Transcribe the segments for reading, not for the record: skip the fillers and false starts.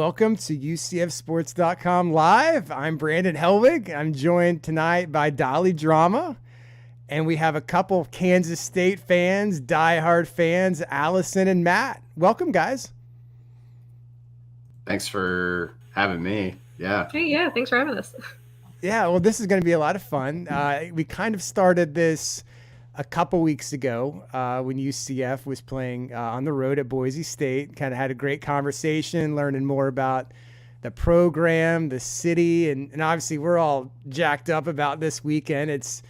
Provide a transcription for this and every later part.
welcome to UCFsports.com Live. I'm Brandon Helwig. I'm joined tonight by Dali Drama, and we have a couple of Kansas State fans, diehard fans, Alison and Matt. Welcome, guys. Thanks for having me. Yeah. Hey, yeah, thanks for having us. Yeah, well, this is going to be a lot of fun. We kind of started this a couple weeks ago when UCF was playing on the road at Boise State. Kind of had a great conversation, learning more about the program, the city, and obviously we're all jacked up about this weekend. It's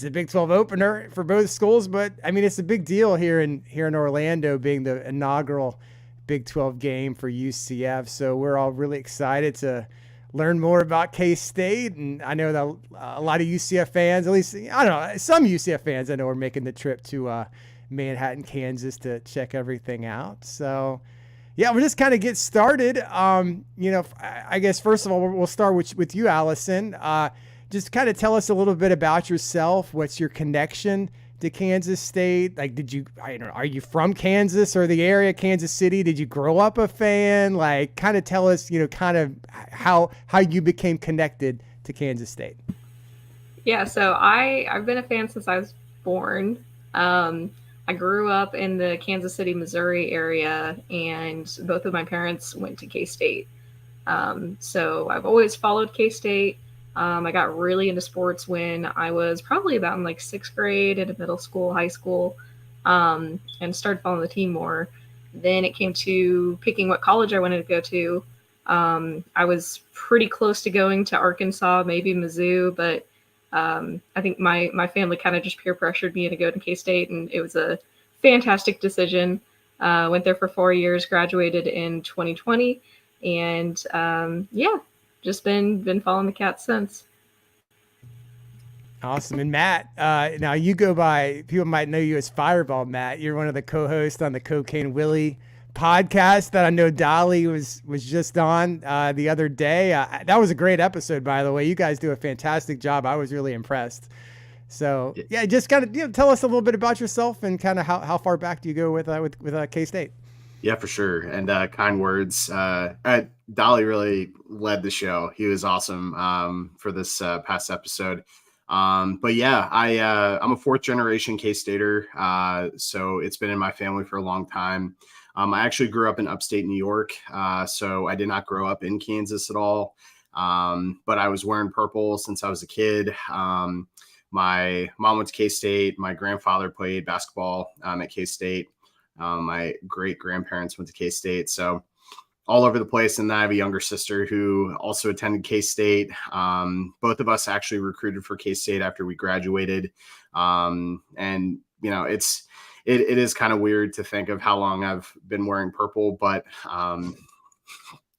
a Big 12 opener for both schools, but I mean it's a big deal here in Orlando, being the inaugural Big 12 game for UCF. So we're all really excited to learn more about K-State, and I know that a lot of UCF fans, at least, I don't know, some UCF fans I know are making the trip to Manhattan, Kansas to check everything out. So, yeah, we'll just kind of get started. I guess, first of all, we'll start with you, Alison. Just kind of tell us a little bit about yourself. What's your connection to Kansas State? Like, are you from Kansas or the area, Kansas City? Did you grow up a fan? Like, kind of tell us, kind of how you became connected to Kansas State. Yeah, so I've been a fan since I was born. I grew up in the Kansas City, Missouri area, and both of my parents went to K-State. So I've always followed K-State. I got really into sports when I was probably about in like 6th grade, into middle school, high school, and started following the team more. Then it came to picking what college I wanted to go to. I was pretty close to going to Arkansas, maybe Mizzou, but I think my family kind of just peer pressured me to go to K-State, and it was a fantastic decision. Went there for 4 years, graduated in 2020, and just been following the Cats since. Awesome. And Matt, now you go by, people might know you as Fireball Matt. You're one of the co-hosts on the Cocaine Willie podcast that I know Dali was just on the other day. That was a great episode, by the way. You guys do a fantastic job. I was really impressed. So yeah, just kind of tell us a little bit about yourself and kind of how far back do you go with K-State? Yeah, for sure. And kind words. Dali really led the show. He was awesome for this past episode. But yeah, I'm a 4th generation K-Stater. So it's been in my family for a long time. I actually grew up in upstate New York. So I did not grow up in Kansas at all. But I was wearing purple since I was a kid. My mom went to K-State. My grandfather played basketball at K-State. My great grandparents went to K-State. So all over the place. And then I have a younger sister who also attended K-State. Both of us actually recruited for K-State after we graduated. And it is kind of weird to think of how long I've been wearing purple, but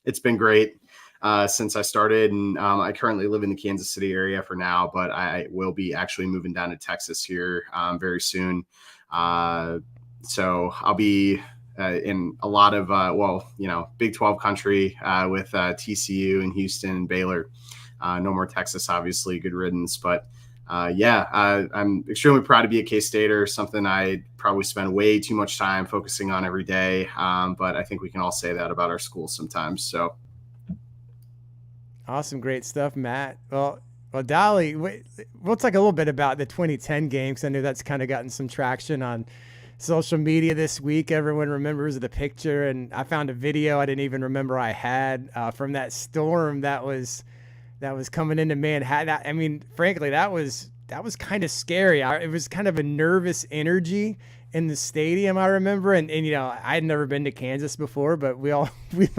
it's been great since I started. And I currently live in the Kansas City area for now, but I will be actually moving down to Texas here very soon. So I'll be in a lot of, Big 12 country with TCU and Houston and Baylor. No more Texas, obviously, good riddance. But I'm extremely proud to be a K-Stater, something I probably spend way too much time focusing on every day. But I think we can all say that about our school sometimes. So. Awesome. Great stuff, Matt. Well, Dali, we'll talk a little bit about the 2010 game, because I know that's kind of gotten some traction on social media this week. Everyone remembers the picture, and I found a video I didn't even remember I had from that storm that was coming into Manhattan. I mean, frankly, that was kind of scary. It was kind of a nervous energy in the stadium, I remember. And I had never been to Kansas before, but we've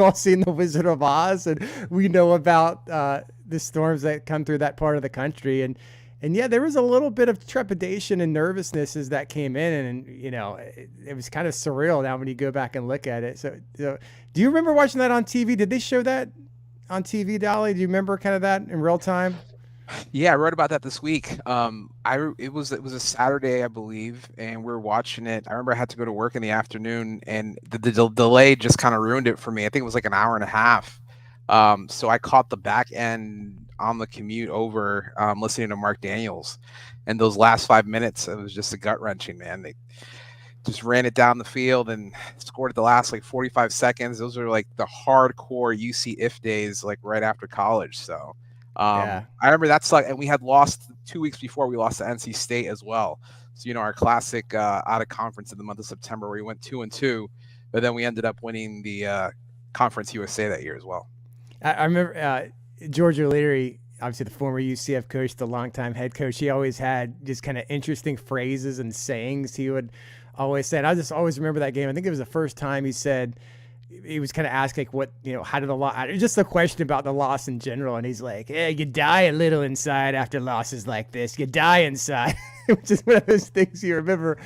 all seen The Wizard of Oz, and we know about the storms that come through that part of the country. And yeah, there was a little bit of trepidation and nervousness as that came in, and it was kind of surreal now when you go back and look at it. So do you remember watching that on TV? Did they show that on TV, Dali? Do you remember kind of that in real time? Yeah, I wrote about that this week. It was a Saturday, I believe, and we were watching it. I remember I had to go to work in the afternoon, and the delay just kind of ruined it for me. I think it was like an hour and a half. So I caught the back end on the commute over, listening to Mark Daniels, and those last 5 minutes, it was just a gut wrenching, man. just ran it down the field and scored at the last like 45 seconds. Those are like the hardcore UCF days, like right after college. So I remember that's like, and we had lost 2 weeks before, we lost to NC State as well. So, our classic out of conference in the month of September where we went 2-2, but then we ended up winning the Conference USA that year as well. I remember George O'Leary, obviously the former UCF coach, the longtime head coach. He always had just kind of interesting phrases and sayings he would always say. And I just always remember that game. I think it was the first time he said, he was kind of asked like what, how did the loss, just a question about the loss in general. And he's like, yeah, you die a little inside after losses like this. You die inside, which is one of those things you remember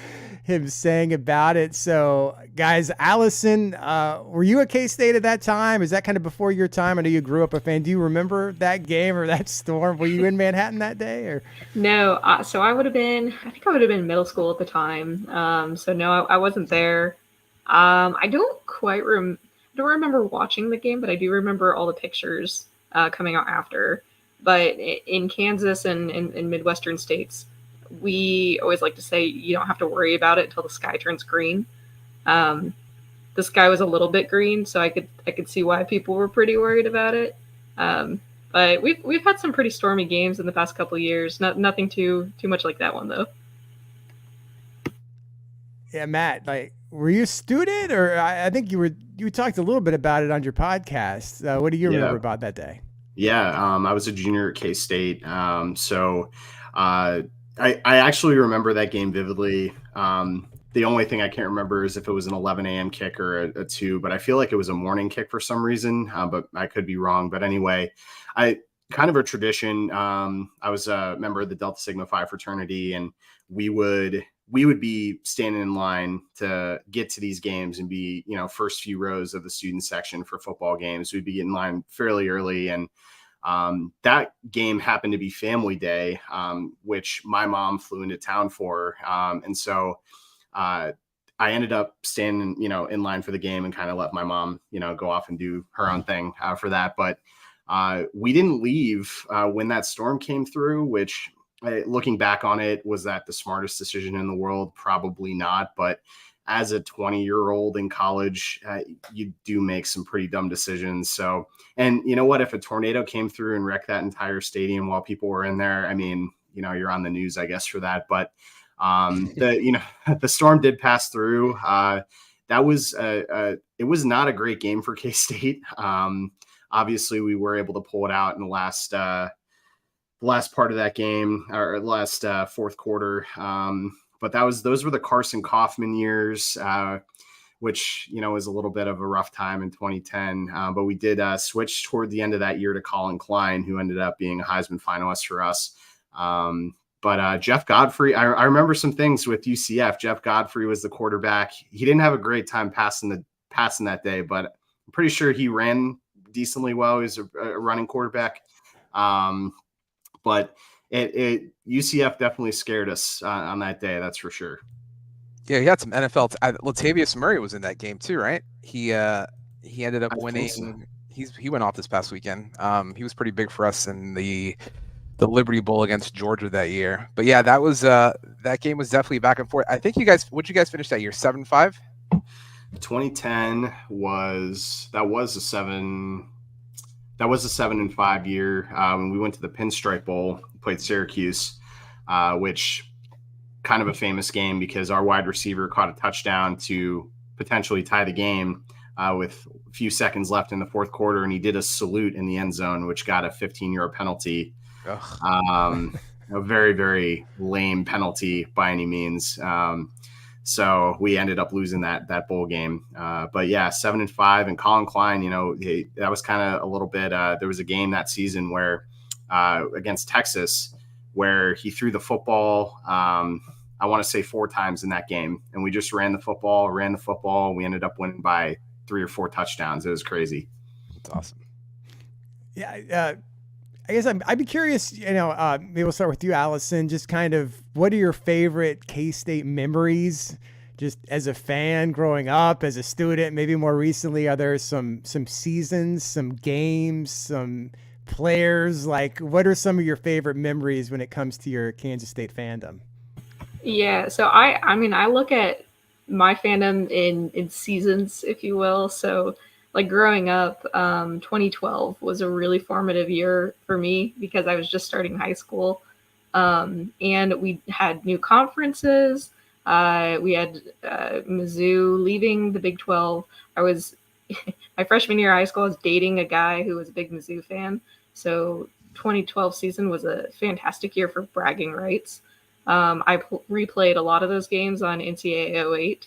him saying about it. So guys, Alison, were you at K-State at that time? Is that kind of before your time? I know you grew up a fan. Do you remember that game or that storm? Were you in Manhattan that day or? No. So I think I would have been in middle school at the time. So no, I wasn't there. I don't remember watching the game, but I do remember all the pictures coming out after. But in Kansas and in Midwestern states, we always like to say you don't have to worry about it until the sky turns green. The sky was a little bit green, so I could see why people were pretty worried about it. But we've had some pretty stormy games in the past couple of years. Nothing too much like that one though. Yeah, Matt, like, were you a student, or I think you talked a little bit about it on your podcast. What do you remember about that day? Yeah, I was a junior at K-State. So I actually remember that game vividly. The only thing I can't remember is if it was an 11 a.m. kick or a 2, but I feel like it was a morning kick for some reason, but I could be wrong. But anyway, kind of a tradition. I was a member of the Delta Sigma Phi fraternity, and we would be standing in line to get to these games and be, first few rows of the student section for football games. We'd be in line fairly early. And that game happened to be family day, which my mom flew into town for. And so I ended up standing, in line for the game and kind of let my mom, go off and do her own thing for that. But we didn't leave when that storm came through, which, looking back on it, was that the smartest decision in the world? Probably not. But as a 20-year-old in college, you do make some pretty dumb decisions. So, and you know what? If a tornado came through and wrecked that entire stadium while people were in there, I mean, you're on the news, I guess, for that. But the storm did pass through. That was it was not a great game for K-State. Obviously, we were able to pull it out in the last part of that game, or last fourth quarter. But those were the Carson Kaufman years, which, was a little bit of a rough time in 2010. But we did switch toward the end of that year to Colin Klein, who ended up being a Heisman finalist for us. But Jeff Godfrey, I remember some things with UCF. Jeff Godfrey was the quarterback. He didn't have a great time passing that day, but I'm pretty sure he ran decently well. He was a running quarterback. But UCF definitely scared us on that day. That's for sure. Yeah, he had some NFL. Latavius Murray was in that game too, right? He ended up winning. So. He went off this past weekend. He was pretty big for us in the Liberty Bowl against Georgia that year. But yeah, that was that game was definitely back and forth. I think would you guys finish that year 7-5? 2010 was a 7-5 year. When we went to the Pinstripe Bowl, played Syracuse, which kind of a famous game because our wide receiver caught a touchdown to potentially tie the game with a few seconds left in the fourth quarter, and he did a salute in the end zone, which got a 15-yard penalty. A very, very lame penalty by any means. So we ended up losing that bowl game. But yeah, 7-5, and Colin Klein, that was kind of a little bit, there was a game that season where against Texas where he threw the football, I want to say 4 times in that game. And we just ran the football. We ended up winning by 3 or 4 touchdowns. It was crazy. That's awesome. Yeah. I guess I'd be curious, maybe we'll start with you, Alison, just kind of what are your favorite K-State memories just as a fan growing up, as a student, maybe more recently? Are there some seasons, some games, some players? Like, what are some of your favorite memories when it comes to your Kansas State fandom? Yeah, so I look at my fandom in seasons, if you will. So like growing up, 2012 was a really formative year for me because I was just starting high school. And we had new conferences. We had Mizzou leaving the Big 12. I was my freshman year of high school. I was dating a guy who was a big Mizzou fan. So 2012 season was a fantastic year for bragging rights. I replayed a lot of those games on NCAA 08.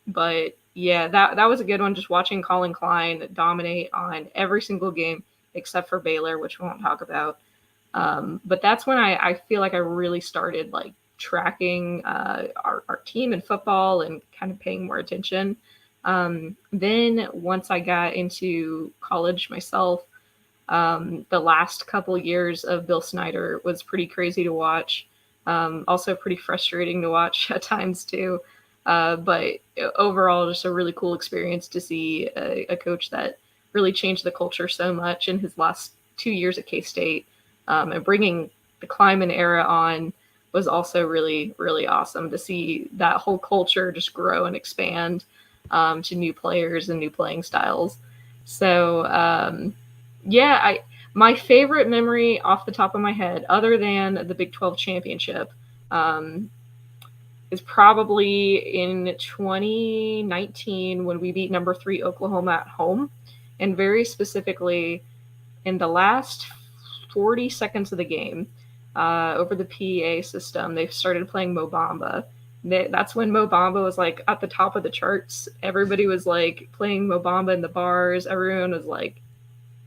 But yeah, that was a good one. Just watching Colin Klein dominate on every single game except for Baylor, which we won't talk about. But that's when I feel like I really started like tracking our team in football and kind of paying more attention. Then once I got into college myself, the last couple years of Bill Snyder was pretty crazy to watch. Also pretty frustrating to watch at times too. But overall, just a really cool experience to see a coach that really changed the culture so much in his last 2 years at K-State. And bringing the Kleiman era on was also really, really awesome to see that whole culture just grow and expand to new players and new playing styles. So, my favorite memory off the top of my head, other than the Big 12 championship, is probably in 2019 when we beat number 3 Oklahoma at home. And very specifically in the last 40 seconds of the game, over the PA system, they started playing Mo Bamba. That's when Mo Bamba was like at the top of the charts. Everybody was like playing Mo Bamba in the bars. Everyone was like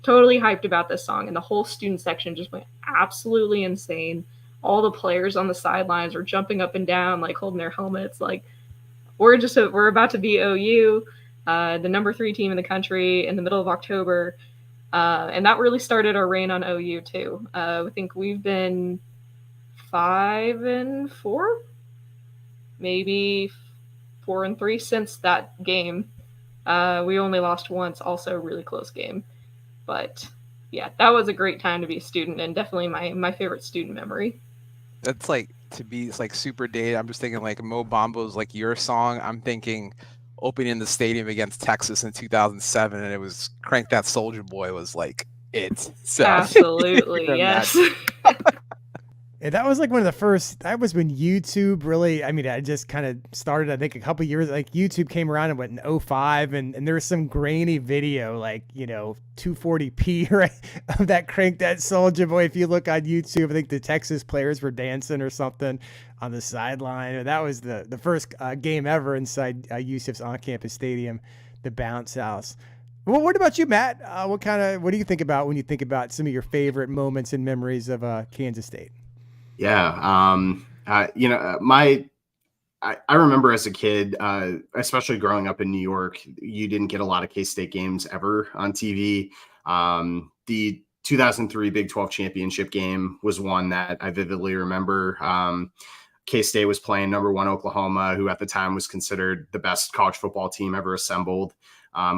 totally hyped about this song. And the whole student section just went absolutely insane. All the players on the sidelines were jumping up and down, like holding their helmets. Like we're about to be OU, the number 3 team in the country in the middle of October. And that really started our reign on OU too. I think we've been 5-4, maybe 4-3 since that game. We only lost once, also a really close game. But yeah, that was a great time to be a student and definitely my favorite student memory. That's like it's like super dated. I'm just thinking like Mo Bambo's like your song. I'm thinking opening the stadium against Texas in 2007, and it was Crank That Soldier Boy was like it. So, absolutely, yes. Yeah, that was like one of the first. That was when YouTube really. I mean, I just kind of started. I think a couple years. Like YouTube came around and went in 2005, and there was some grainy video, like 240p, right, of that Crank That Soldier Boy. If you look on YouTube, I think the Texas players were dancing or something on the sideline. That was the first game ever inside UCF's on-campus stadium, the Bounce House. Well, what about you, Matt? What do you think about when you think about some of your favorite moments and memories of Kansas State? Yeah. I remember as a kid, especially growing up in New York, you didn't get a lot of K-State games ever on TV. The 2003 Big 12 championship game was one that I vividly remember. K-State was playing number 1 Oklahoma, who at the time was considered the best college football team ever assembled.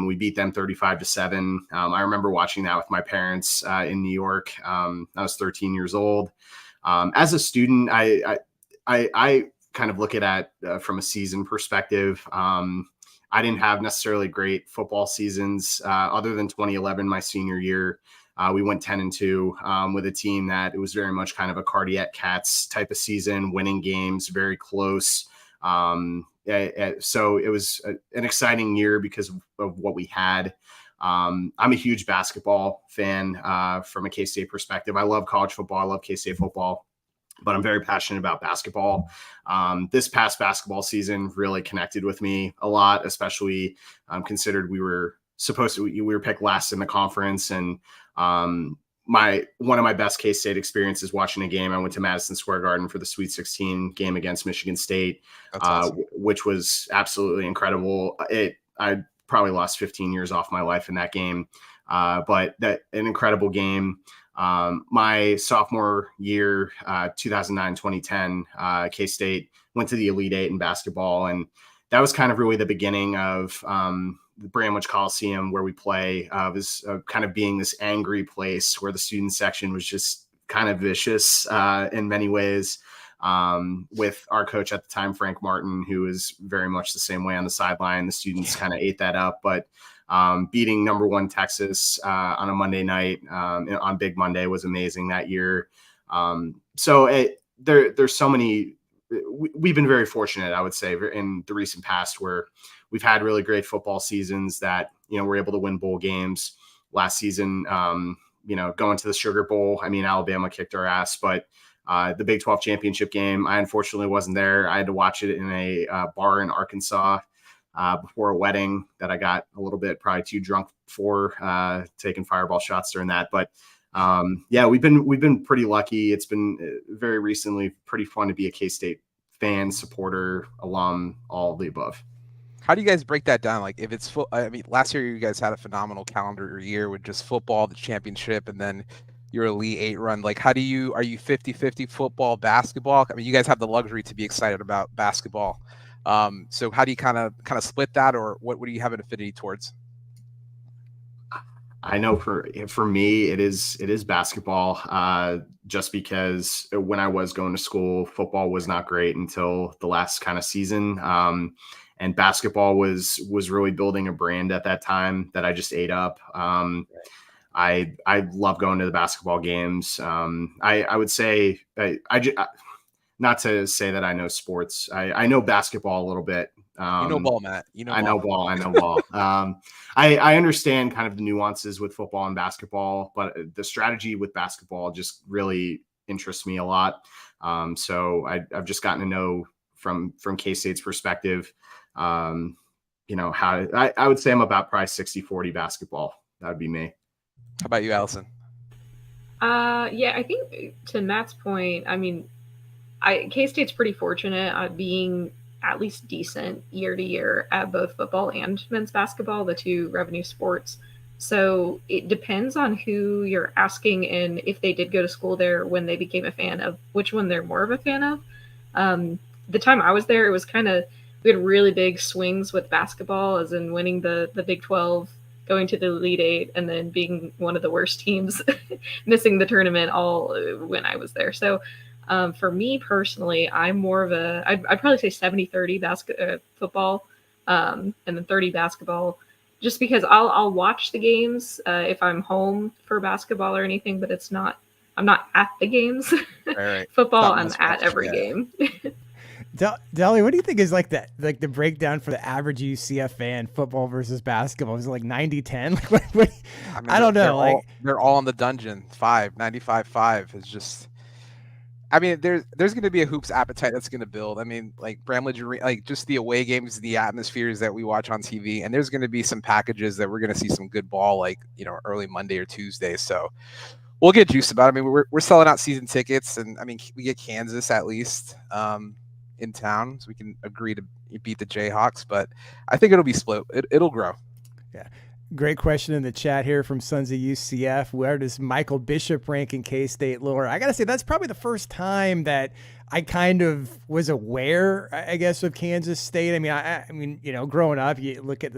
We beat them 35-7. I remember watching that with my parents in New York. I was 13 years old. As a student, I kind of look at it from a season perspective. I didn't have necessarily great football seasons other than 2011, my senior year. We went 10-2 with a team that it was very much kind of a Cardiac Cats type of season, winning games, very close. So it was an exciting year because of what we had. I'm a huge basketball fan from a K-State perspective. I love college football. I love K-State football, but I'm very passionate about basketball. This past basketball season really connected with me a lot, especially considered we were picked last in the conference. And one of my best K-State experiences watching a game, I went to Madison Square Garden for the Sweet 16 game against Michigan State, awesome. Which was absolutely incredible. I probably lost 15 years off my life in that game. But an incredible game. My sophomore year, 2009-2010, K-State went to the Elite Eight in basketball. And that was kind of really the beginning of the Bramwich Coliseum where we play, was kind of being this angry place where the student section was just kind of vicious in many ways. with our coach at the time, Frank Martin, who was very much the same way on the sideline. The students kind of ate that up, but beating number 1 Texas on a Monday night on Big Monday was amazing that year. There's so many. We've been very fortunate, I would say, in the recent past where we've had really great football seasons that, we're able to win bowl games. Last season, going to the Sugar Bowl, Alabama kicked our ass, but the Big 12 championship game, I unfortunately wasn't there. I had to watch it in a bar in Arkansas before a wedding that I got a little bit probably too drunk for, taking fireball shots during that. But we've been pretty lucky. It's been very recently pretty fun to be a K-State fan, supporter, alum, all of the above. How do you guys break that down? Like if it's last year you guys had a phenomenal calendar year with just football, the championship, and then your Elite 8 run. Like are you 50-50 football, basketball? You guys have the luxury to be excited about basketball. So how do you kind of split that, or what do you have an affinity towards? I know for me, it is basketball, just because when I was going to school, football was not great until the last kind of season. And basketball was really building a brand at that time that I just ate up. I love going to the basketball games. I would say not to say that I know sports. I know basketball a little bit. Ball, Matt. I know ball. I understand kind of the nuances with football and basketball, but the strategy with basketball just really interests me a lot. So I've just gotten to know from K-State's perspective, how I would say I'm about probably 60-40 basketball. That would be me. How about you, Alison? I think to Matt's point, K-State's pretty fortunate at being at least decent year to year at both football and men's basketball, the two revenue sports. So it depends on who you're asking and if they did go to school there when they became a fan of which one they're more of a fan of. The time I was there, it was we had really big swings with basketball, as in winning the Big 12, going to the Elite 8, and then being one of the worst teams, missing the tournament all when I was there. So for me personally, I'm more of I'd probably say 70-30 football, and then 30 basketball, just because I'll watch the games if I'm home for basketball or anything, but I'm not at the games. Right. Football, I'm at every game. Dali, what do you think is like the breakdown for the average UCF fan, football versus basketball? Is it like 90-10? I don't know. They're all in the dungeon. 95-5 is just. There's going to be a hoops appetite that's going to build. Bramlage, like just the away games, the atmospheres that we watch on TV, and there's going to be some packages that we're going to see some good ball, early Monday or Tuesday. So we'll get juiced about it. We're selling out season tickets, and we get Kansas at least in town, so we can agree to beat the Jayhawks. But I think it'll be split. It'll grow. Yeah. Great question in the chat here from Sons of UCF. Where does Michael Bishop rank in K-State lore? I got to say, that's probably the first time that I kind of was aware, I guess, of Kansas State. Growing up, you look at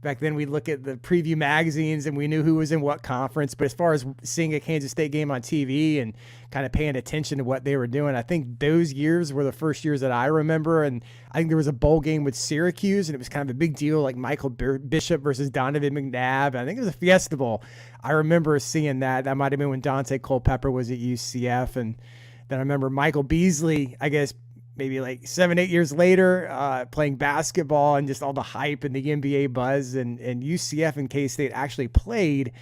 back then we'd look at the preview magazines and we knew who was in what conference. But as far as seeing a Kansas State game on TV and kind of paying attention to what they were doing, I think those years were the first years that I remember. And I think there was a bowl game with Syracuse and it was kind of a big deal, like Michael Bishop versus Donovan McNabb. And I think it was a Fiesta Bowl. I remember seeing that. That might have been when Dante Culpepper was at UCF. And then I remember Michael Beasley, I guess, maybe like 7-8 years later, playing basketball and just all the hype and the NBA buzz, and UCF and K-State actually played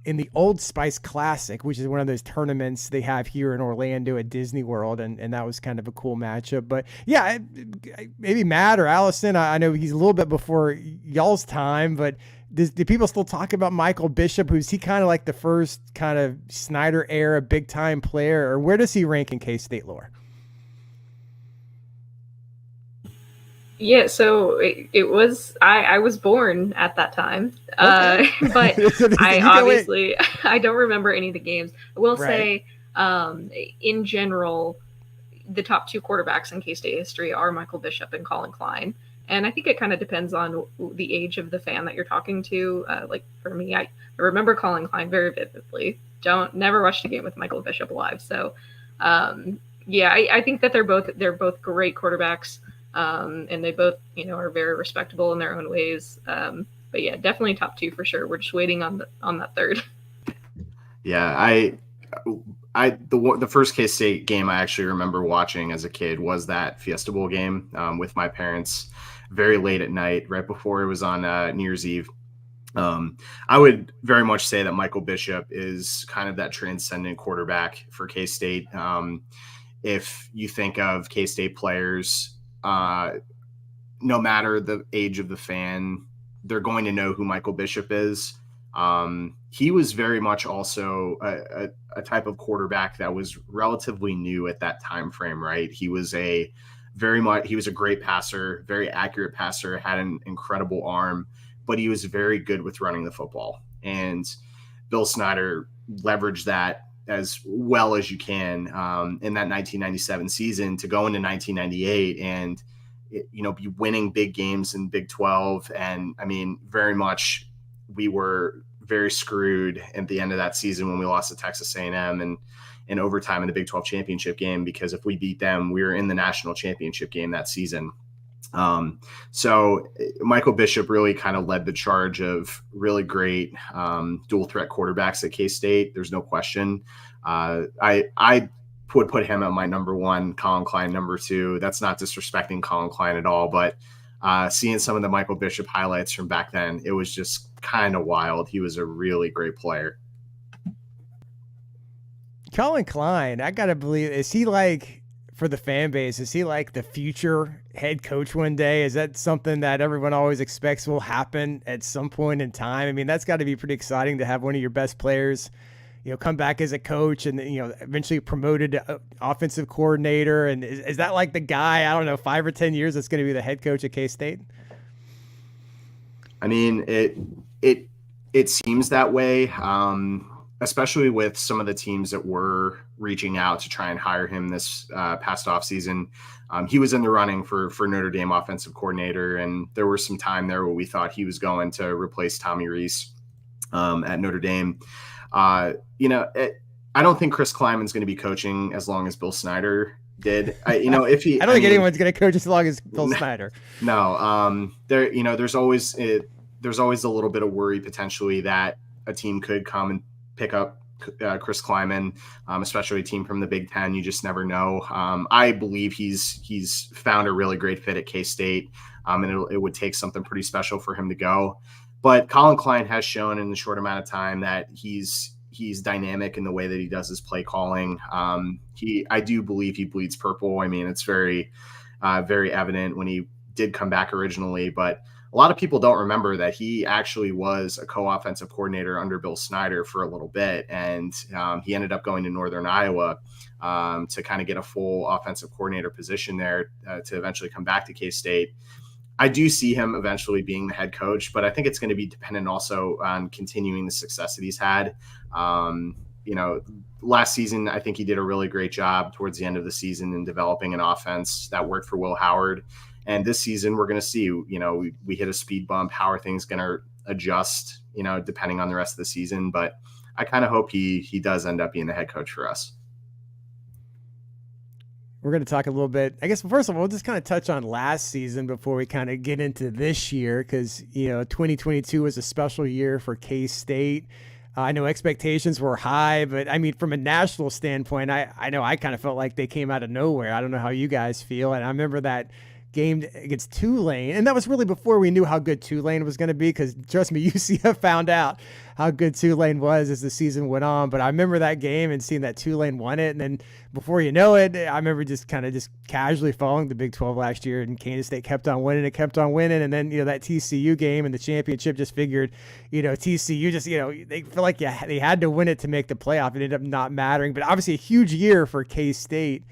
in the Old Spice Classic, which is one of those tournaments they have here in Orlando at Disney World. And that was kind of a cool matchup. But yeah, maybe Matt or Allison, I know he's a little bit before y'all's time, but do people still talk about Michael Bishop? Who's he kind of like the first kind of Snyder era big time player, or where does he rank in K-State lore? Yeah, so it was I was born at that time, okay. But I don't remember any of the games. I will say, in general, the top two quarterbacks in K-State history are Michael Bishop and Colin Klein, and I think it kind of depends on the age of the fan that you're talking to. Like for me, I remember Colin Klein very vividly. Never watched a game with Michael Bishop live, so. Yeah, I think that they're both great quarterbacks, and they both are very respectable in their own ways. But yeah, definitely top two for sure. We're just waiting on that third. Yeah, the first K-State game I actually remember watching as a kid was that Fiesta Bowl game with my parents, very late at night, right before it was on New Year's Eve. I would very much say that Michael Bishop is kind of that transcendent quarterback for K-State. If you think of K-State players, no matter the age of the fan, they're going to know who Michael Bishop is. He was very much also a type of quarterback that was relatively new at that time frame, right? He was a great passer, very accurate passer, had an incredible arm, but he was very good with running the football. And Bill Snyder leveraged that as well as you can in that 1997 season to go into 1998 and be winning big games in Big 12. And I mean, very much we were very screwed at the end of that season when we lost to Texas A&M and in overtime in the Big 12 championship game, because if we beat them, we were in the national championship game that season. So Michael Bishop really kind of led the charge of really great dual threat quarterbacks at K-State. There's no question. I would put him at my number one, Colin Klein number two. That's not disrespecting Colin Klein at all, but seeing some of the Michael Bishop highlights from back then, it was just kind of wild. He was a really great player. Colin Klein, I gotta believe, is he like, for the fan base, is he like the future head coach one day? Is that something that everyone always expects will happen at some point in time? I mean, that's got to be pretty exciting to have one of your best players, come back as a coach and, eventually promoted to offensive coordinator. And is that like the guy, I don't know, 5 or 10 years that's going to be the head coach at K-State? I mean, it seems that way, especially with some of the teams that were reaching out to try and hire him this past offseason. He was in the running for Notre Dame offensive coordinator, and there was some time there where we thought he was going to replace Tommy Rees at Notre Dame. I don't think Chris Kleiman's going to be coaching as long as Bill Snyder did. I don't think anyone's going to coach as long as Bill Snyder. No, there's always a little bit of worry potentially that a team could come and pick up Chris Kleiman, especially a team from the Big Ten. You just never know. I believe he's found a really great fit at K-State, and it would take something pretty special for him to go. But Colin Klein has shown in the short amount of time that he's dynamic in the way that he does his play calling. I do believe he bleeds purple. I mean, it's very, very evident when he did come back originally, but a lot of people don't remember that he actually was a co-offensive coordinator under Bill Snyder for a little bit. And he ended up going to Northern Iowa to kind of get a full offensive coordinator position there to eventually come back to K-State. I do see him eventually being the head coach, but I think it's going to be dependent also on continuing the success that he's had. Last season, I think he did a really great job towards the end of the season in developing an offense that worked for Will Howard. And this season, we're going to see, we hit a speed bump. How are things going to adjust, depending on the rest of the season? But I kind of hope he does end up being the head coach for us. We're going to talk a little bit. I guess, first of all, we'll just kind of touch on last season before we kind of get into this year, because, 2022 was a special year for K-State. I know expectations were high, but I mean, from a national standpoint, I know I kind of felt like they came out of nowhere. I don't know how you guys feel. And I remember that game against Tulane, and that was really before we knew how good Tulane was going to be, because trust me, UCF found out how good Tulane was as the season went on. But I remember that game and seeing that Tulane won it, and then before you know it, I remember just casually following the Big 12 last year, and Kansas State kept on winning, and then that TCU game and the championship, just figured TCU just they feel like they had to win it to make the playoff. It ended up not mattering, but obviously a huge year for K-State.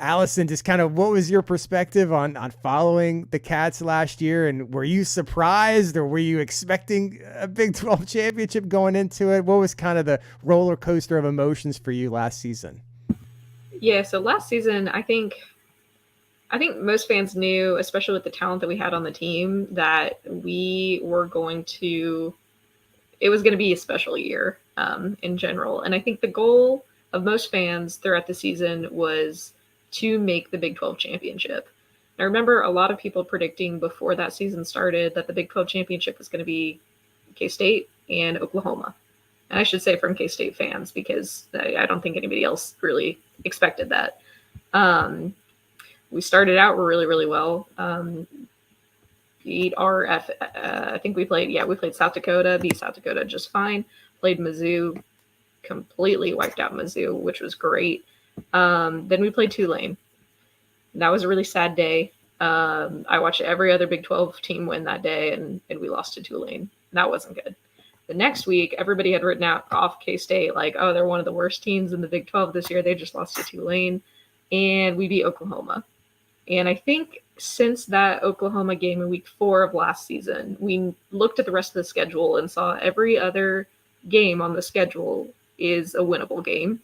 Alison, just kind of what was your perspective on following the Cats last year, and were you surprised, or were you expecting a Big 12 championship going into it? What was kind of the roller coaster of emotions for you last season? Yeah, so last season, I think most fans knew, especially with the talent that we had on the team, that it was going to be a special year in general. And I think the goal of most fans throughout the season was to make the Big 12 championship. I remember a lot of people predicting before that season started that the Big 12 championship was going to be K-State and Oklahoma. And I should say from K-State fans, because I don't think anybody else really expected that. We started out really, really well. Beat I think we played South Dakota, beat South Dakota just fine. Played Mizzou, completely wiped out Mizzou, which was great. Then we played Tulane. That was a really sad day. I watched every other Big 12 team win that day, and we lost to Tulane. That wasn't good. The next week, everybody had written out off K-State like, oh, they're one of the worst teams in the Big 12 this year. They just lost to Tulane. And we beat Oklahoma. And I think since that Oklahoma game in week 4 of last season, we looked at the rest of the schedule and saw every other game on the schedule is a winnable game.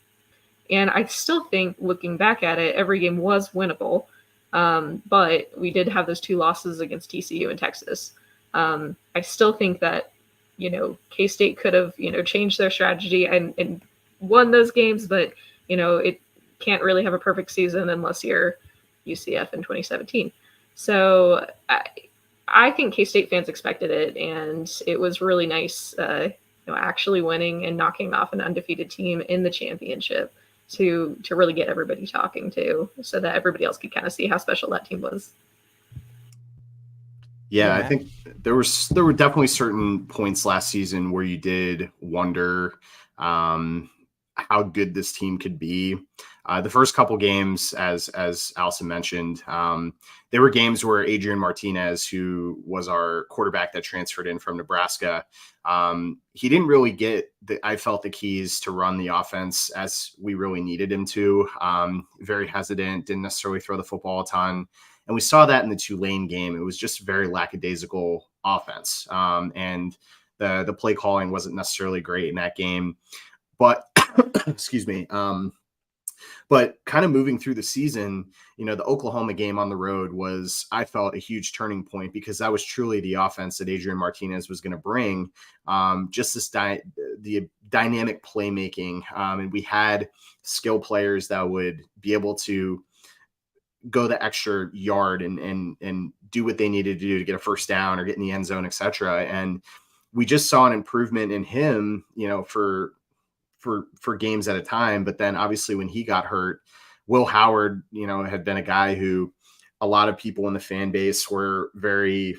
And I still think, looking back at it, every game was winnable. But we did have those 2 losses against TCU and Texas. I still think that, K-State could have, changed their strategy and won those games, but, it can't really have a perfect season unless you're UCF in 2017. So I think K-State fans expected it, and it was really nice, actually winning and knocking off an undefeated team in the championship to really get everybody talking to, so that everybody else could kind of see how special that team was. Yeah, I think there were definitely certain points last season where you did wonder how good this team could be. The first couple games, as Alison mentioned, there were games where Adrian Martinez, who was our quarterback that transferred in from Nebraska, he didn't really get I felt the keys to run the offense as we really needed him to. Very hesitant, didn't necessarily throw the football a ton. And we saw that in the Tulane game. It was just very lackadaisical offense. And the play calling wasn't necessarily great in that game. But, excuse me, but kind of moving through the season, the Oklahoma game on the road was, I felt, a huge turning point, because that was truly the offense that Adrian Martinez was going to bring. Just this the dynamic playmaking. And we had skill players that would be able to go the extra yard and do what they needed to do to get a first down or get in the end zone, et cetera. And we just saw an improvement in him, for games at a time. But then obviously when he got hurt, Will Howard, had been a guy who a lot of people in the fan base were very,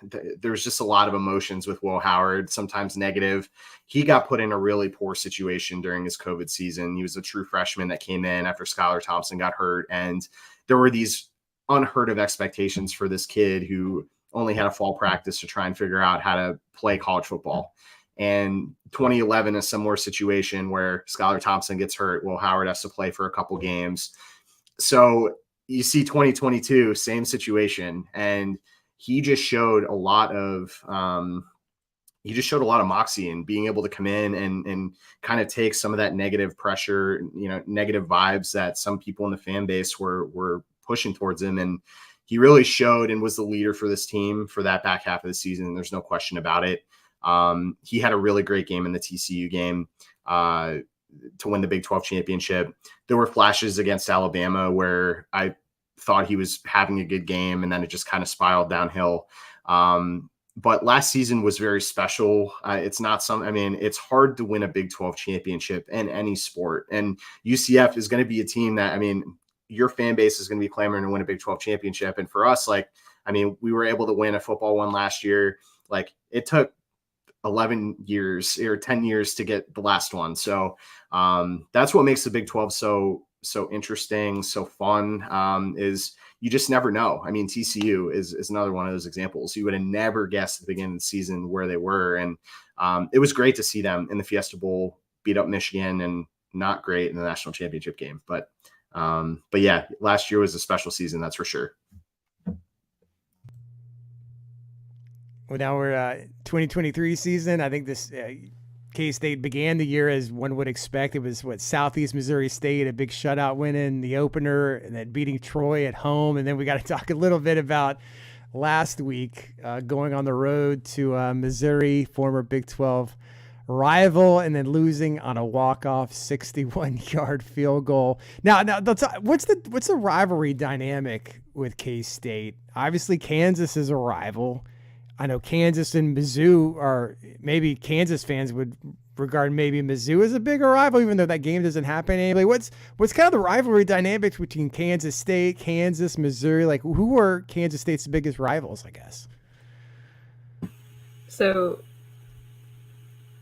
there was just a lot of emotions with Will Howard, sometimes negative. He got put in a really poor situation during his COVID season. He was a true freshman that came in after Skylar Thompson got hurt. And there were these unheard of expectations for this kid who only had a fall practice to try and figure out how to play college football. And 2011, a similar situation where Skylar Thompson gets hurt. Will Howard has to play for a couple games. So you see 2022, same situation. And he just showed a lot of moxie and being able to come in and kind of take some of that negative pressure, negative vibes that some people in the fan base were pushing towards him. And he really showed and was the leader for this team for that back half of the season. There's no question about it. He had a really great game in the TCU game to win the Big 12 championship. There were flashes against Alabama where I thought he was having a good game, and then it just kind of spiraled downhill. But last season was very special. It's hard to win a Big 12 championship in any sport. And UCF is going to be a team that, your fan base is going to be clamoring to win a Big 12 championship. And for us, we were able to win a football one last year. It took 11 years or 10 years to get the last one. So that's what makes the Big 12 so interesting, so fun, is you just never know. TCU is another one of those examples. You would have never guessed at the beginning of the season where they were. And it was great to see them in the Fiesta Bowl beat up Michigan, and not great in the national championship game. But yeah, last year was a special season. That's for sure. Well, now we're 2023 season. I think this K-State began the year as one would expect. It was Southeast Missouri State, a big shutout win in the opener, and then beating Troy at home. And then we got to talk a little bit about last week, going on the road to Missouri, former Big 12 rival and then losing on a walk-off 61-yard field goal. Now what's the rivalry dynamic with K-State? Obviously, Kansas is a rival. I know Kansas and Mizzou are, maybe Kansas fans would regard maybe Mizzou as a bigger rival, even though that game doesn't happen anyway. What's kind of the rivalry dynamics between Kansas State, Kansas, Missouri? Like, who are Kansas State's biggest rivals, I guess? So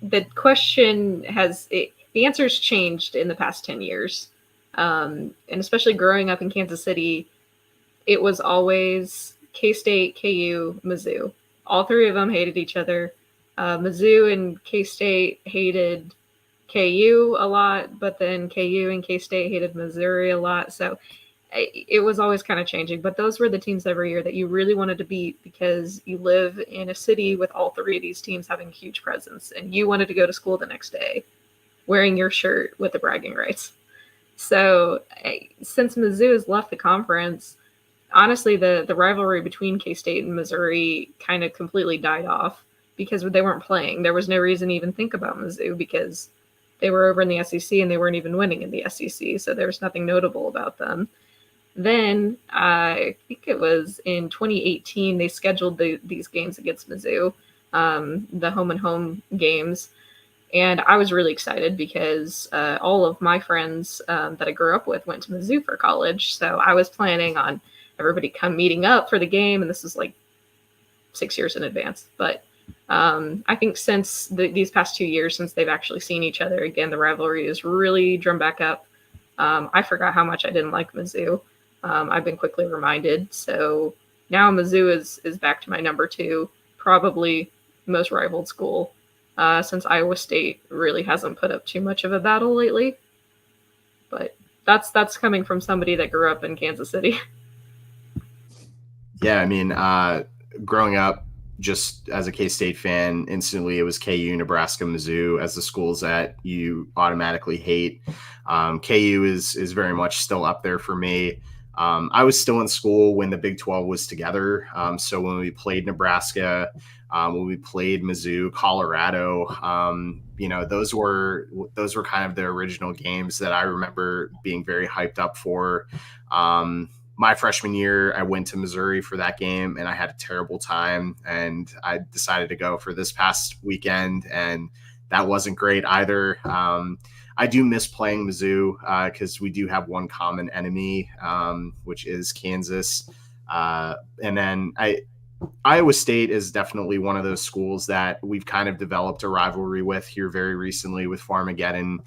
the question the answer's changed in the past 10 years. And especially growing up in Kansas City, it was always K-State, KU, Mizzou. All three of them hated each other. Mizzou and K-State hated KU a lot, but then KU and K-State hated Missouri a lot. So it was always kind of changing. But those were the teams every year that you really wanted to beat because you live in a city with all three of these teams having huge presence, and you wanted to go to school the next day wearing your shirt with the bragging rights. So since Mizzou has left the conference, honestly, the rivalry between K-State and Missouri kind of completely died off because they weren't playing. There was no reason to even think about Mizzou because they were over in the SEC and they weren't even winning in the SEC. So there was nothing notable about them. Then I think it was in 2018, they scheduled these games against Mizzou, the home and home games. And I was really excited because all of my friends that I grew up with went to Mizzou for college. So I was planning on everybody meeting up for the game. And this is like 6 years in advance. But I think since these past 2 years, since they've actually seen each other again, the rivalry is really drummed back up. I forgot how much I didn't like Mizzou. I've been quickly reminded. So now Mizzou is back to my number 2, probably most rivaled school, since Iowa State really hasn't put up too much of a battle lately. But that's coming from somebody that grew up in Kansas City. Yeah, I mean, growing up just as a K-State fan, instantly it was KU, Nebraska, Mizzou as the schools that you automatically hate. KU is very much still up there for me. I was still in school when the Big 12 was together. So when we played Nebraska, when we played Mizzou, Colorado, those were kind of the original games that I remember being very hyped up for. My freshman year, I went to Missouri for that game and I had a terrible time, and I decided to go for this past weekend, and that wasn't great either. I do miss playing Mizzou because we do have one common enemy, which is Kansas. And then Iowa State is definitely one of those schools that we've kind of developed a rivalry with here very recently with Farmageddon.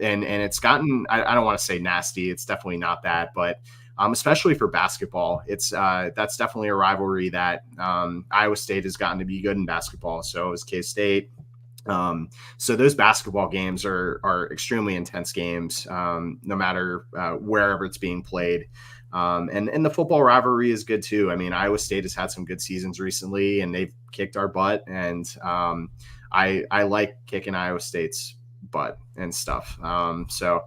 And it's gotten, I don't want to say nasty. It's definitely not that, but especially for basketball, that's definitely a rivalry that Iowa State has gotten to be good in basketball. So is K-State. So those basketball games are extremely intense games, no matter wherever it's being played. And the football rivalry is good too. I mean, Iowa State has had some good seasons recently, and they've kicked our butt. And I like kicking Iowa State's butt and stuff. So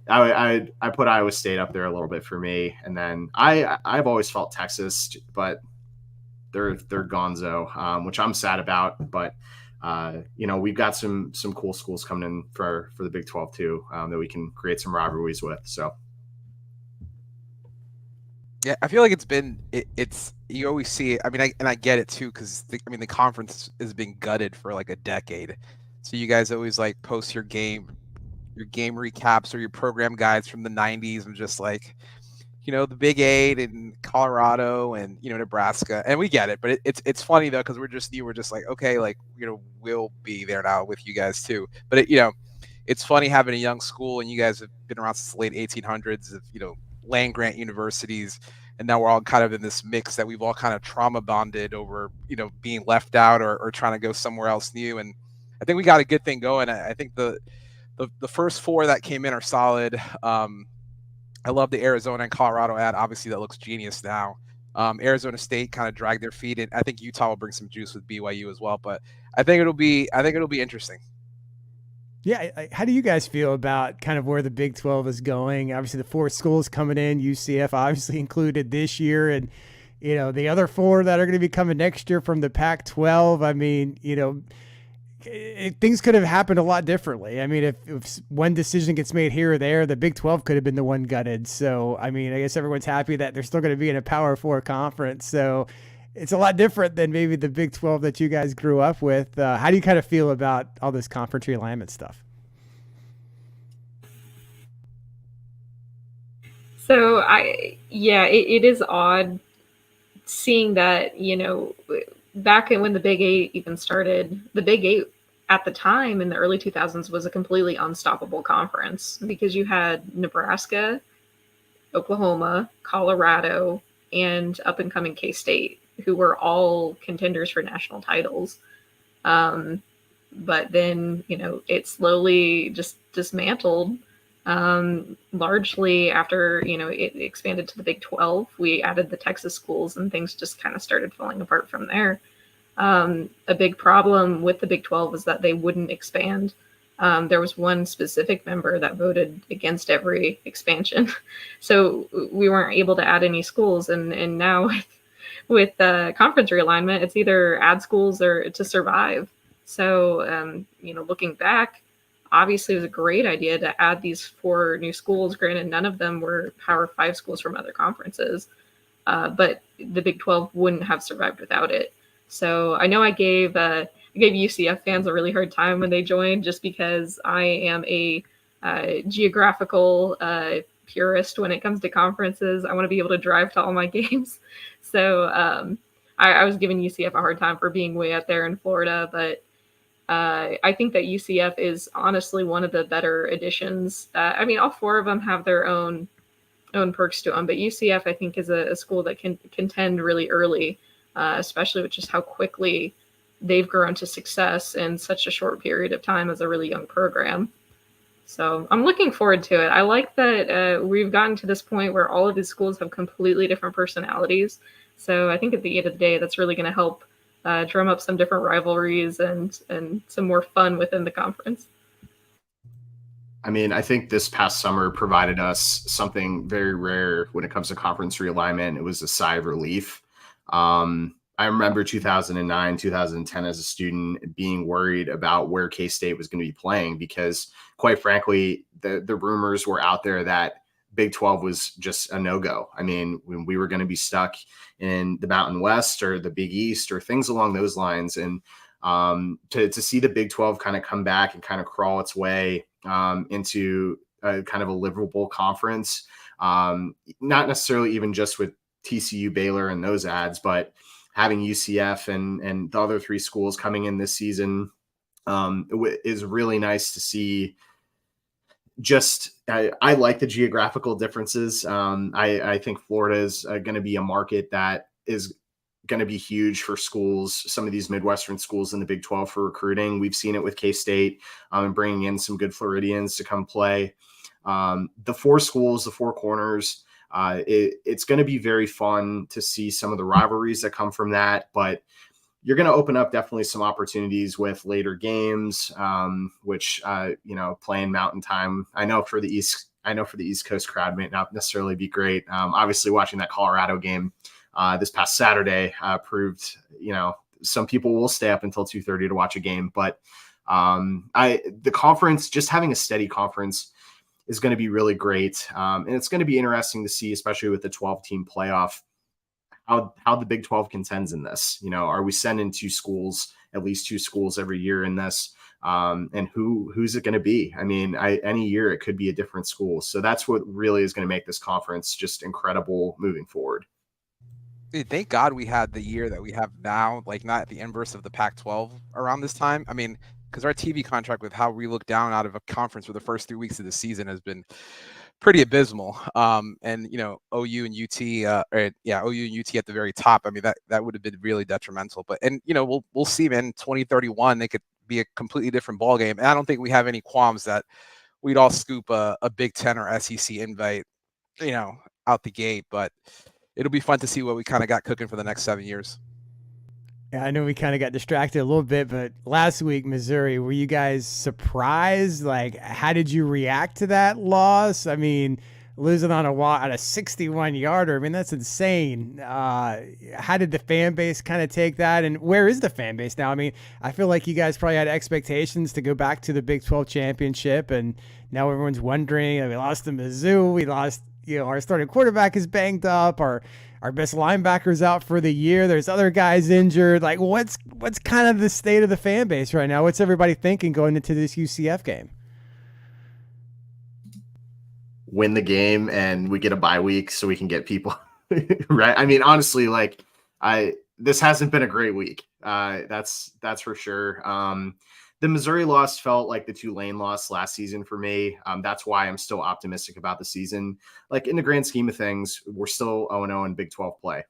I put Iowa State up there a little bit for me. And then I've always felt Texas, but they're gonzo, which I'm sad about. But we've got some cool schools coming in for the Big 12 too, that we can create some rivalries with. So. Yeah, I feel like it's you always see it. I mean, I get it too, because the conference has been gutted for like a decade. So you guys always like post your game recaps or your program guides from the 90s and just like, the Big 8 and Colorado and, Nebraska. And we get it, but it's funny though, because you were just like, okay, like, we'll be there now with you guys too. But it's funny having a young school, and you guys have been around since the late 1800s of, land grant universities, and now we're all kind of in this mix that we've all kind of trauma bonded over, being left out or trying to go somewhere else new. And I think we got a good thing going. I think the first 4 that came in are solid. I love the Arizona and Colorado ad. Obviously, that looks genius now. Arizona State kind of dragged their feet, and I think Utah will bring some juice with BYU as well. But I think it'll be interesting. Yeah, how do you guys feel about kind of where the Big 12 is going? Obviously, the 4 schools coming in, UCF obviously included this year, and the other 4 that are going to be coming next year from the Pac-12. I mean, things could have happened a lot differently. I mean, if one decision gets made here or there, the Big 12 could have been the one gutted. So, I mean, I guess everyone's happy that they're still going to be in a Power 4 conference. So it's a lot different than maybe the Big 12 that you guys grew up with. How do you kind of feel about all this conference realignment stuff? So it is odd seeing that, back when the Big Eight even started, the Big Eight at the time in the early 2000s was a completely unstoppable conference because you had Nebraska, Oklahoma, Colorado, and up-and-coming K-State, who were all contenders for national titles. But then, it slowly just dismantled. Largely after, it expanded to the Big 12, we added the Texas schools and things just kind of started falling apart from there. A big problem with the Big 12 is that they wouldn't expand. There was one specific member that voted against every expansion. So we weren't able to add any schools. And now with conference realignment, it's either add schools or to survive. So, looking back, obviously it was a great idea to add these 4 new schools. Granted, none of them were Power 5 schools from other conferences, but the Big 12 wouldn't have survived without it. So I know I gave UCF fans a really hard time when they joined, just because I am a geographical purist when it comes to conferences. I want to be able to drive to all my games. So I was giving UCF a hard time for being way out there in Florida, but I think that UCF is honestly one of the better additions. I mean, all 4 of them have their own perks to them, but UCF, I think, is a school that can contend really early, especially with just how quickly they've grown to success in such a short period of time as a really young program. So I'm looking forward to it. I like that we've gotten to this point where all of these schools have completely different personalities. So I think at the end of the day, that's really going to help drum up some different rivalries and some more fun within the conference. I mean, I think this past summer provided us something very rare when it comes to conference realignment. It was a sigh of relief. I remember 2009, 2010 as a student being worried about where K-State was going to be playing because, quite frankly, the rumors were out there that Big 12 was just a no-go. I mean, when we were going to be stuck in the Mountain West or the Big East or things along those lines. And to see the Big 12 kind of come back and kind of crawl its way into a kind of a livable conference, not necessarily even just with TCU, Baylor, and those ads, but having UCF and the other 3 schools coming in this season is really nice to see. I like the geographical differences. I think Florida is going to be a market that is going to be huge for schools, some of these Midwestern schools in the Big 12 for recruiting. We've seen it with K-State and bringing in some good Floridians to come play. The 4 schools, the 4 corners, it's going to be very fun to see some of the rivalries that come from that, but you're going to open up definitely some opportunities with later games, which, playing Mountain Time. I know for the East Coast crowd may not necessarily be great. Obviously watching that Colorado game this past Saturday proved, some people will stay up until 2:30 to watch a game, but the conference, just having a steady conference is going to be really great. And it's going to be interesting to see, especially with the 12-team playoff, how the Big 12 contends in this. Are we sending at least two schools every year in this? And who's it going to be? I mean, any year it could be a different school. So that's what really is going to make this conference just incredible moving forward. Dude, thank God we had the year that we have now, like not the inverse of the Pac-12 around this time. I mean, because our TV contract with how we look down out of a conference for the first 3 weeks of the season has been pretty abysmal. And OU and UT, OU and UT at the very top. I mean, that would have been really detrimental. But we'll see, man. 2031, they could be a completely different ball game. And I don't think we have any qualms that we'd all scoop a Big Ten or SEC invite, out the gate. But it'll be fun to see what we kind of got cooking for the next 7 years. Yeah, I know we kind of got distracted a little bit, but last week, Missouri, were you guys surprised? Like, how did you react to that loss? I mean, losing on a 61-yarder. I mean, that's insane. How did the fan base kind of take that? And where is the fan base now? I mean, I feel like you guys probably had expectations to go back to the Big 12 championship, and now everyone's wondering, we lost to Mizzou. We lost, our starting quarterback is banged up. Our best linebacker's out for the year. There's other guys injured. Like, what's kind of the state of the fan base right now? What's everybody thinking going into this UCF game? Win the game and we get a bye week so we can get people right. I mean, honestly, this hasn't been a great week. That's for sure. The Missouri loss felt like the Tulane loss last season for me. That's why I'm still optimistic about the season. Like, in the grand scheme of things, we're still 0-0 in Big 12 play.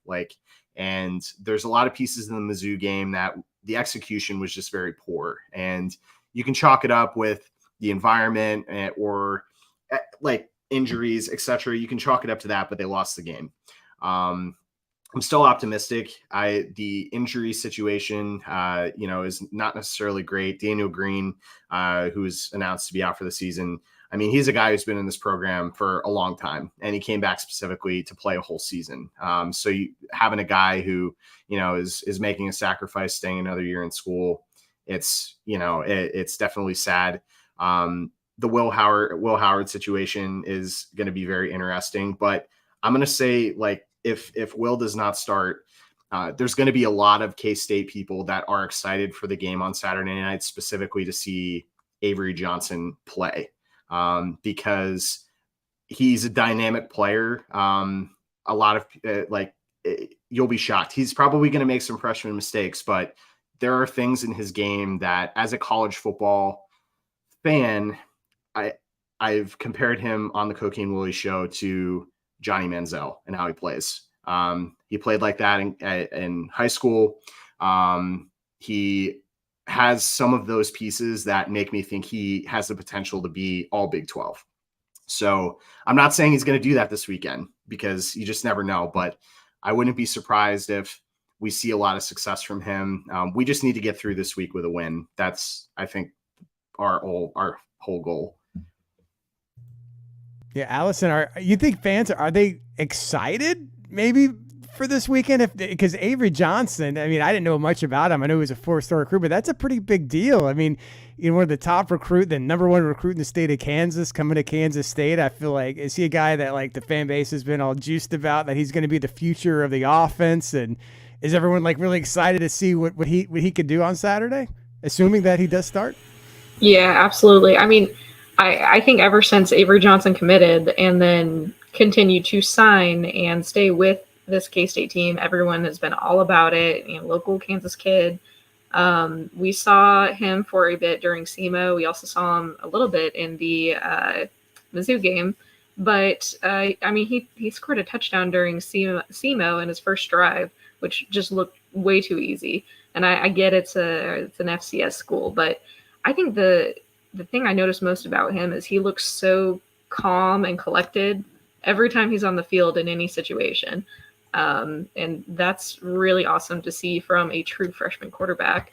And there's a lot of pieces in the Mizzou game that the execution was just very poor. And you can chalk it up with the environment or injuries, etc. You can chalk it up to that, but they lost the game. I'm still optimistic. The injury situation, is not necessarily great. Daniel Green, who's announced to be out for the season. I mean, he's a guy who's been in this program for a long time, and he came back specifically to play a whole season. So having a guy who, is making a sacrifice, staying another year in school, it's definitely sad. The Will Howard situation is going to be very interesting, but I'm going to say, if Will does not start, there's going to be a lot of K-State people that are excited for the game on Saturday night, specifically to see Avery Johnson play, because he's a dynamic player. A lot of you'll be shocked. He's probably going to make some freshman mistakes, but there are things in his game that, as a college football fan, I've compared him on the Cocaine Willie show to Johnny Manziel and how he plays. He played like that in high school. He has some of those pieces that make me think he has the potential to be all Big 12. So I'm not saying he's going to do that this weekend, because you just never know, but I wouldn't be surprised if we see a lot of success from him. We just need to get through this week with a win. That's, I think, our whole goal. Yeah, Alison, you think fans are they excited maybe for this weekend? Because Avery Johnson, I mean, I didn't know much about him. I know he was a 4-star recruit, but that's a pretty big deal. I mean, one of the top the number one recruit in the state of Kansas, coming to Kansas State. I feel like, is he a guy that the fan base has been all juiced about, that he's going to be the future of the offense? And is everyone really excited to see what he could do on Saturday, assuming that he does start? Yeah, absolutely. I mean, I think ever since Avery Johnson committed and then continued to sign and stay with this K-State team, everyone has been all about it. Local Kansas kid. We saw him for a bit during SEMO. We also saw him a little bit in the Mizzou game. But, he scored a touchdown during SEMO in his first drive, which just looked way too easy. And I get it's an FCS school, but I think the thing I noticed most about him is he looks so calm and collected every time he's on the field in any situation. And that's really awesome to see from a true freshman quarterback.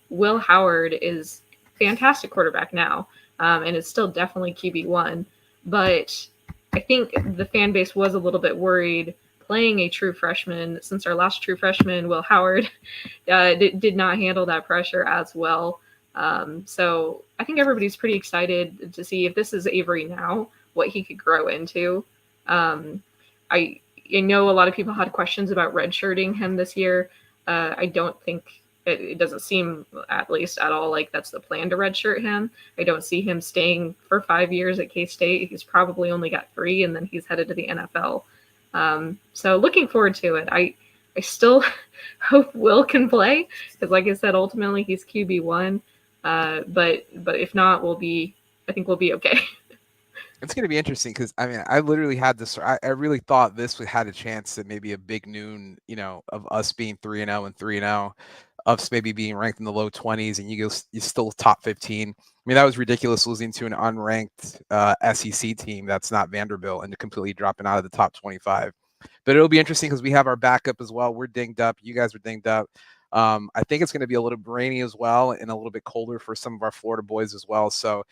Will Howard is a fantastic quarterback now, and is still definitely QB1. But I think the fan base was a little bit worried playing a true freshman, since our last true freshman, Will Howard, did not handle that pressure as well. So I think everybody's pretty excited to see if this is Avery now, what he could grow into. I know a lot of people had questions about redshirting him this year. I don't think it doesn't seem, at least at all, like that's the plan to redshirt him. I don't see him staying for 5 years at K-State. He's probably only got 3, and then he's headed to the NFL. So looking forward to it. I still hope Will can play, because like I said, ultimately he's QB1. But if not, I think we'll be okay. It's going to be interesting, because I literally had this. I really thought this had a chance at maybe a big noon, of us being 3-0 and 3-0, us maybe being ranked in the low 20s, and you still top 15. I mean, that was ridiculous, losing to an unranked SEC team that's not Vanderbilt and completely dropping out of the top 25. But it'll be interesting because we have our backup as well. We're dinged up. You guys are dinged up. I think it's going to be a little rainy as well, and a little bit colder for some of our Florida boys as well. So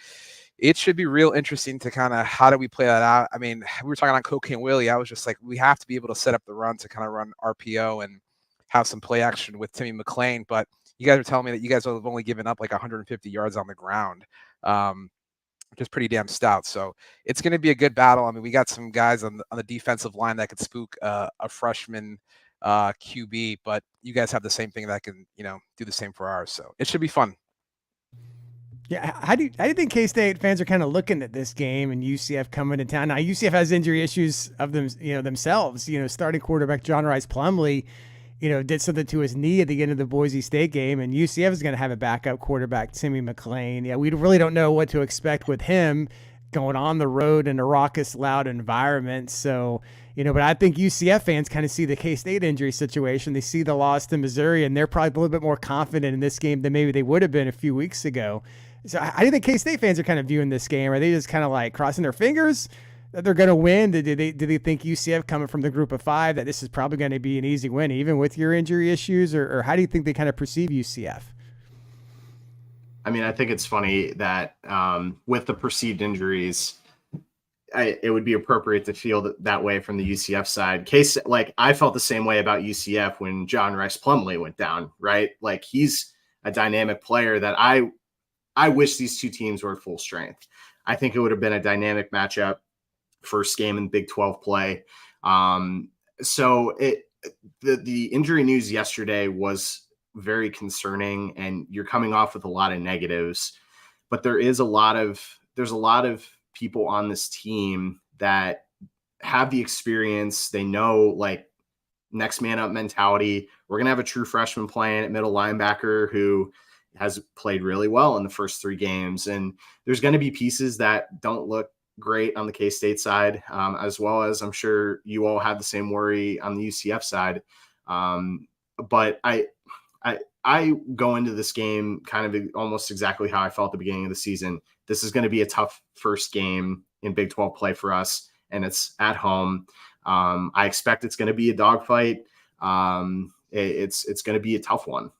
it should be real interesting to kind of how do we play that out. I mean, we were talking on Cocaine Willie. I was just like, we have to be able to set up the run to kind of run RPO and have some play action with Timmy McClain. But you guys are telling me that you guys have only given up like 150 yards on the ground, which is pretty damn stout. So it's going to be a good battle. I mean, we got some guys on the defensive line that could spook a freshman QB, but you guys have the same thing that can, do the same for ours. So it should be fun. Yeah, how do you think K-State fans are kind of looking at this game and UCF coming to town? Now UCF has injury issues of them, themselves. Starting quarterback John Rice Plumlee, did something to his knee at the end of the Boise State game, and UCF is going to have a backup quarterback, Timmy McClain. Yeah, we really don't know what to expect with him going on the road in a raucous, loud environment. So, but I think UCF fans kind of see the K-State injury situation. They see the loss to Missouri, and they're probably a little bit more confident in this game than maybe they would have been a few weeks ago. So how do you think K-State fans are kind of viewing this game? Are they just kind of like crossing their fingers that they're going to win? Do they think UCF coming from the group of 5 that this is probably going to be an easy win even with your injury issues? Or how do you think they kind of perceive UCF? I mean, I think it's funny that with the perceived injuries, it would be appropriate to feel that way from the UCF side. I felt the same way about UCF when John Rice Plumlee went down, right? Like, he's a dynamic player that I wish these two teams were at full strength. I think it would have been a dynamic matchup, first game in Big 12 play. So the injury news yesterday was very concerning, and you're coming off with a lot of negatives, but there's a lot of people on this team that have the experience. They know, like, next man up mentality. We're going to have a true freshman playing at middle linebacker who has played really well in the first 3 games. And there's going to be pieces that don't look great on the K-State side, as well as I'm sure you all have the same worry on the UCF side. But I go into this game kind of almost exactly how I felt at the beginning of the season. This is going to be a tough first game in Big 12 play for us, and it's at home. I expect it's going to be a dogfight. It's going to be a tough one.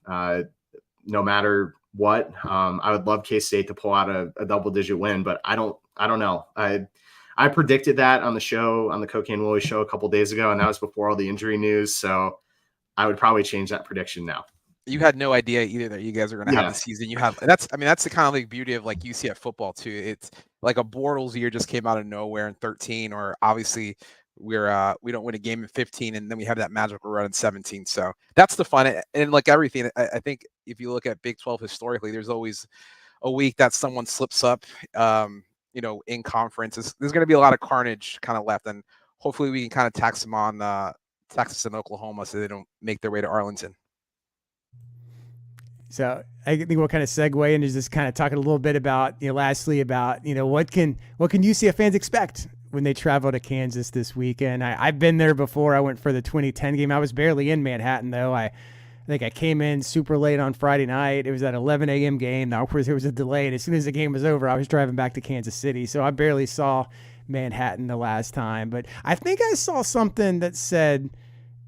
No matter what, I would love K-State to pull out a double-digit win, but I don't know. I predicted that on the show, on the Cocaine Willie show a couple days ago, and that was before all the injury news. So I would probably change that prediction now. You had no idea either that you guys are going to have the season you have. That's the kind of like beauty of like UCF football too. It's like a Bortles year just came out of nowhere in 13, or obviously we don't win a game in 15, and then we have that magical run in 17. So that's the fun. And like everything, I think if you look at Big 12 historically, there's always a week that someone slips up, in conferences. There's going to be a lot of carnage kind of left, and hopefully we can kind of tax them on Texas and Oklahoma so they don't make their way to Arlington. So I think we'll kind of segue into just kind of talking a little bit about, lastly about, what can UCF fans expect when they travel to Kansas this weekend. I've been there before. I went for the 2010 game. I was barely in Manhattan though. I think I came in super late on Friday night. It was at 11 a.m. game. Now, of course, there was a delay, and as soon as the game was over, I was driving back to Kansas City. So I barely saw Manhattan the last time. But I think I saw something that said,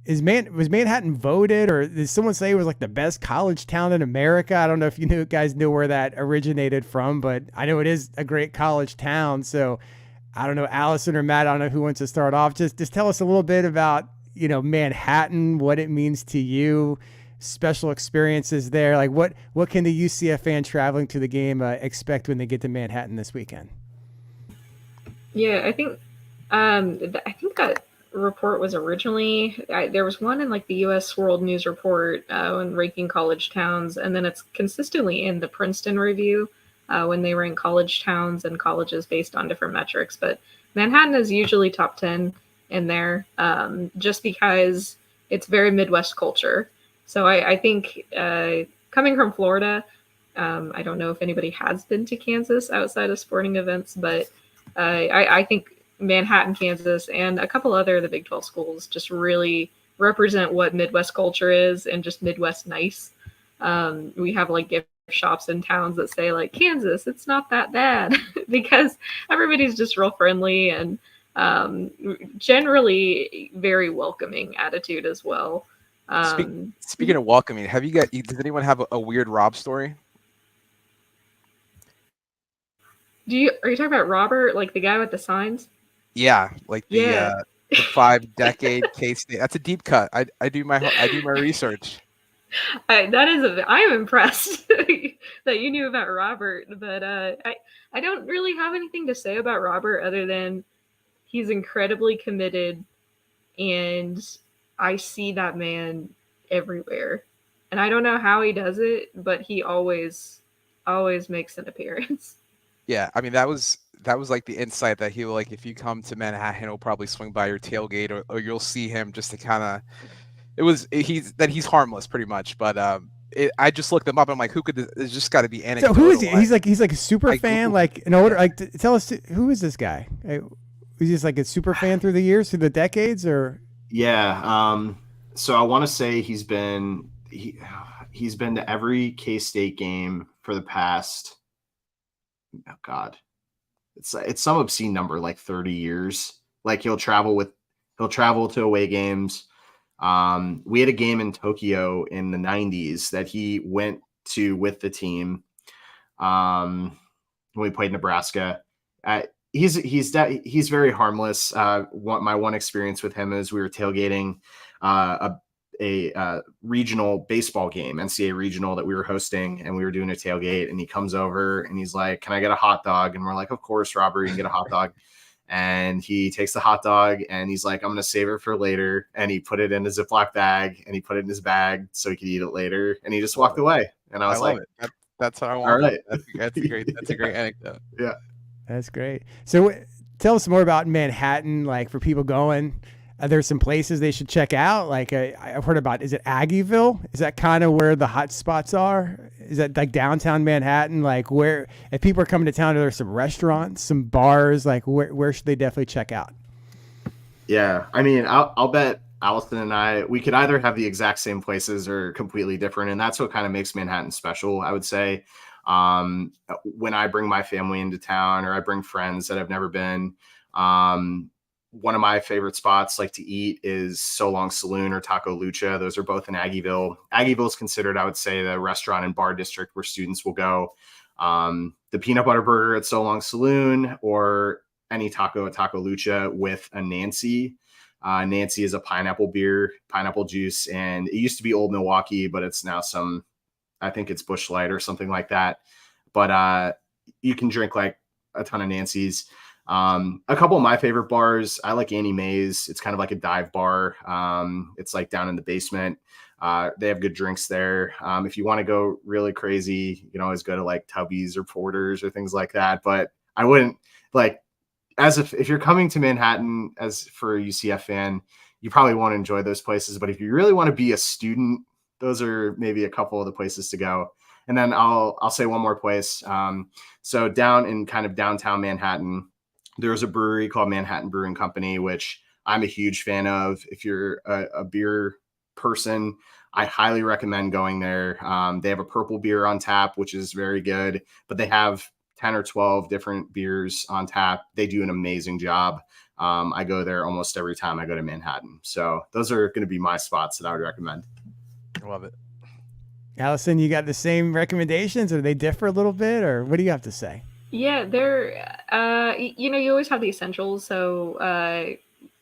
was Manhattan voted, or did someone say it was like the best college town in America? I don't know if you guys knew where that originated from, but I know it is a great college town. So I don't know, Alison or Matt, I don't know who wants to start off. Just tell us a little bit about, Manhattan, what it means to you, special experiences there. Like what can the UCF fan traveling to the game expect when they get to Manhattan this weekend? Yeah, I think that report was originally, there was one in like the U.S. World News Report when ranking college towns, and then it's consistently in the Princeton Review when they rank college towns and colleges based on different metrics. But Manhattan is usually top 10 in there, just because it's very Midwest culture. So I think coming from Florida, I don't know if anybody has been to Kansas outside of sporting events, but I think Manhattan, Kansas, and a couple other of the Big 12 schools just really represent what Midwest culture is, and just Midwest nice. We have like gift shops in towns that say like, Kansas, it's not that bad, because everybody's just real friendly and generally very welcoming attitude as well. Speaking of welcoming, does anyone have a weird Rob story? Are you talking about Robert, like the guy with the signs? Yeah, like Yeah. the 5-decade K-State. That's a deep cut. I do my research. I am impressed that you knew about Robert, but I don't really have anything to say about Robert other than he's incredibly committed, and I see that man everywhere. And I don't know how he does it, but he always makes an appearance. Yeah, I mean that was like the insight that he will, like, if you come to Manhattan, he'll probably swing by your tailgate, or you'll see him just to kind of. He's harmless pretty much, but I just looked him up. And I'm like, who could this? There's just got to be anecdotal. So who is he? He's like a super fan. Googled Like in order, like tell us who is this guy? He's just like a super fan through the years, through the decades, or Yeah. So I want to say he's been to every K-State game for the past. Oh God, it's some obscene number, like 30 years. Like he'll travel to away games. We had a game in Tokyo in the 90s that he went to with the team. When we played Nebraska, he's very harmless. My one experience with him is we were tailgating a regional baseball game, NCAA regional, that we were hosting, and we were doing a tailgate, and he comes over and he's like, "Can I get a hot dog?" And we're like, "Of course, Robert, you can get a hot dog." And he takes the hot dog and he's like, "I'm going to save it for later." And he put it in a Ziploc bag and he put it in his bag so he could eat it later. And he just walked away. And I was like, that's how I want. All right. That's a great anecdote. Yeah. that's great. So tell us more about Manhattan. Like for people going, are there some places they should check out? Like I've heard about, is it Aggieville? Is that kind of where the hot spots are? Is that like downtown Manhattan? Like where, if people are coming to town, are there some restaurants, some bars? Like where should they definitely check out? Yeah. I mean, I'll bet Alison and we could either have the exact same places or completely different. And that's what kind of makes Manhattan special, I would say. When I bring my family into town, or I bring friends that have never been, one of my favorite spots like to eat is So Long Saloon or Taco Lucha. Those are both in Aggieville. Aggieville is considered, I would say, the restaurant and bar district where students will go. The peanut butter burger at So Long Saloon, or any taco at Taco Lucha with a Nancy. Nancy is a pineapple beer, pineapple juice, and it used to be Old Milwaukee, but it's now I think it's Busch Light or something like that. But you can drink like a ton of Nancy's. A couple of my favorite bars, I like Annie Mae's. It's kind of like a dive bar. It's like down in the basement. They have good drinks there. If you want to go really crazy, you can always go to like Tubby's or Porter's or things like that. But I wouldn't like, if you're coming to Manhattan as for a UCF fan, you probably won't enjoy those places. But if you really want to be a student, those are maybe a couple of the places to go. And then I'll say one more place. So down in kind of downtown Manhattan, there's a brewery called Manhattan Brewing Company, which I'm a huge fan of. If you're a beer person, I highly recommend going there. They have a purple beer on tap, which is very good, but they have 10 or 12 different beers on tap. They do an amazing job. I go there almost every time I go to Manhattan. So those are going to be my spots that I would recommend. I love it. Alison, you got the same recommendations, or they differ a little bit, or what do you have to say? Yeah, you always have the essentials. So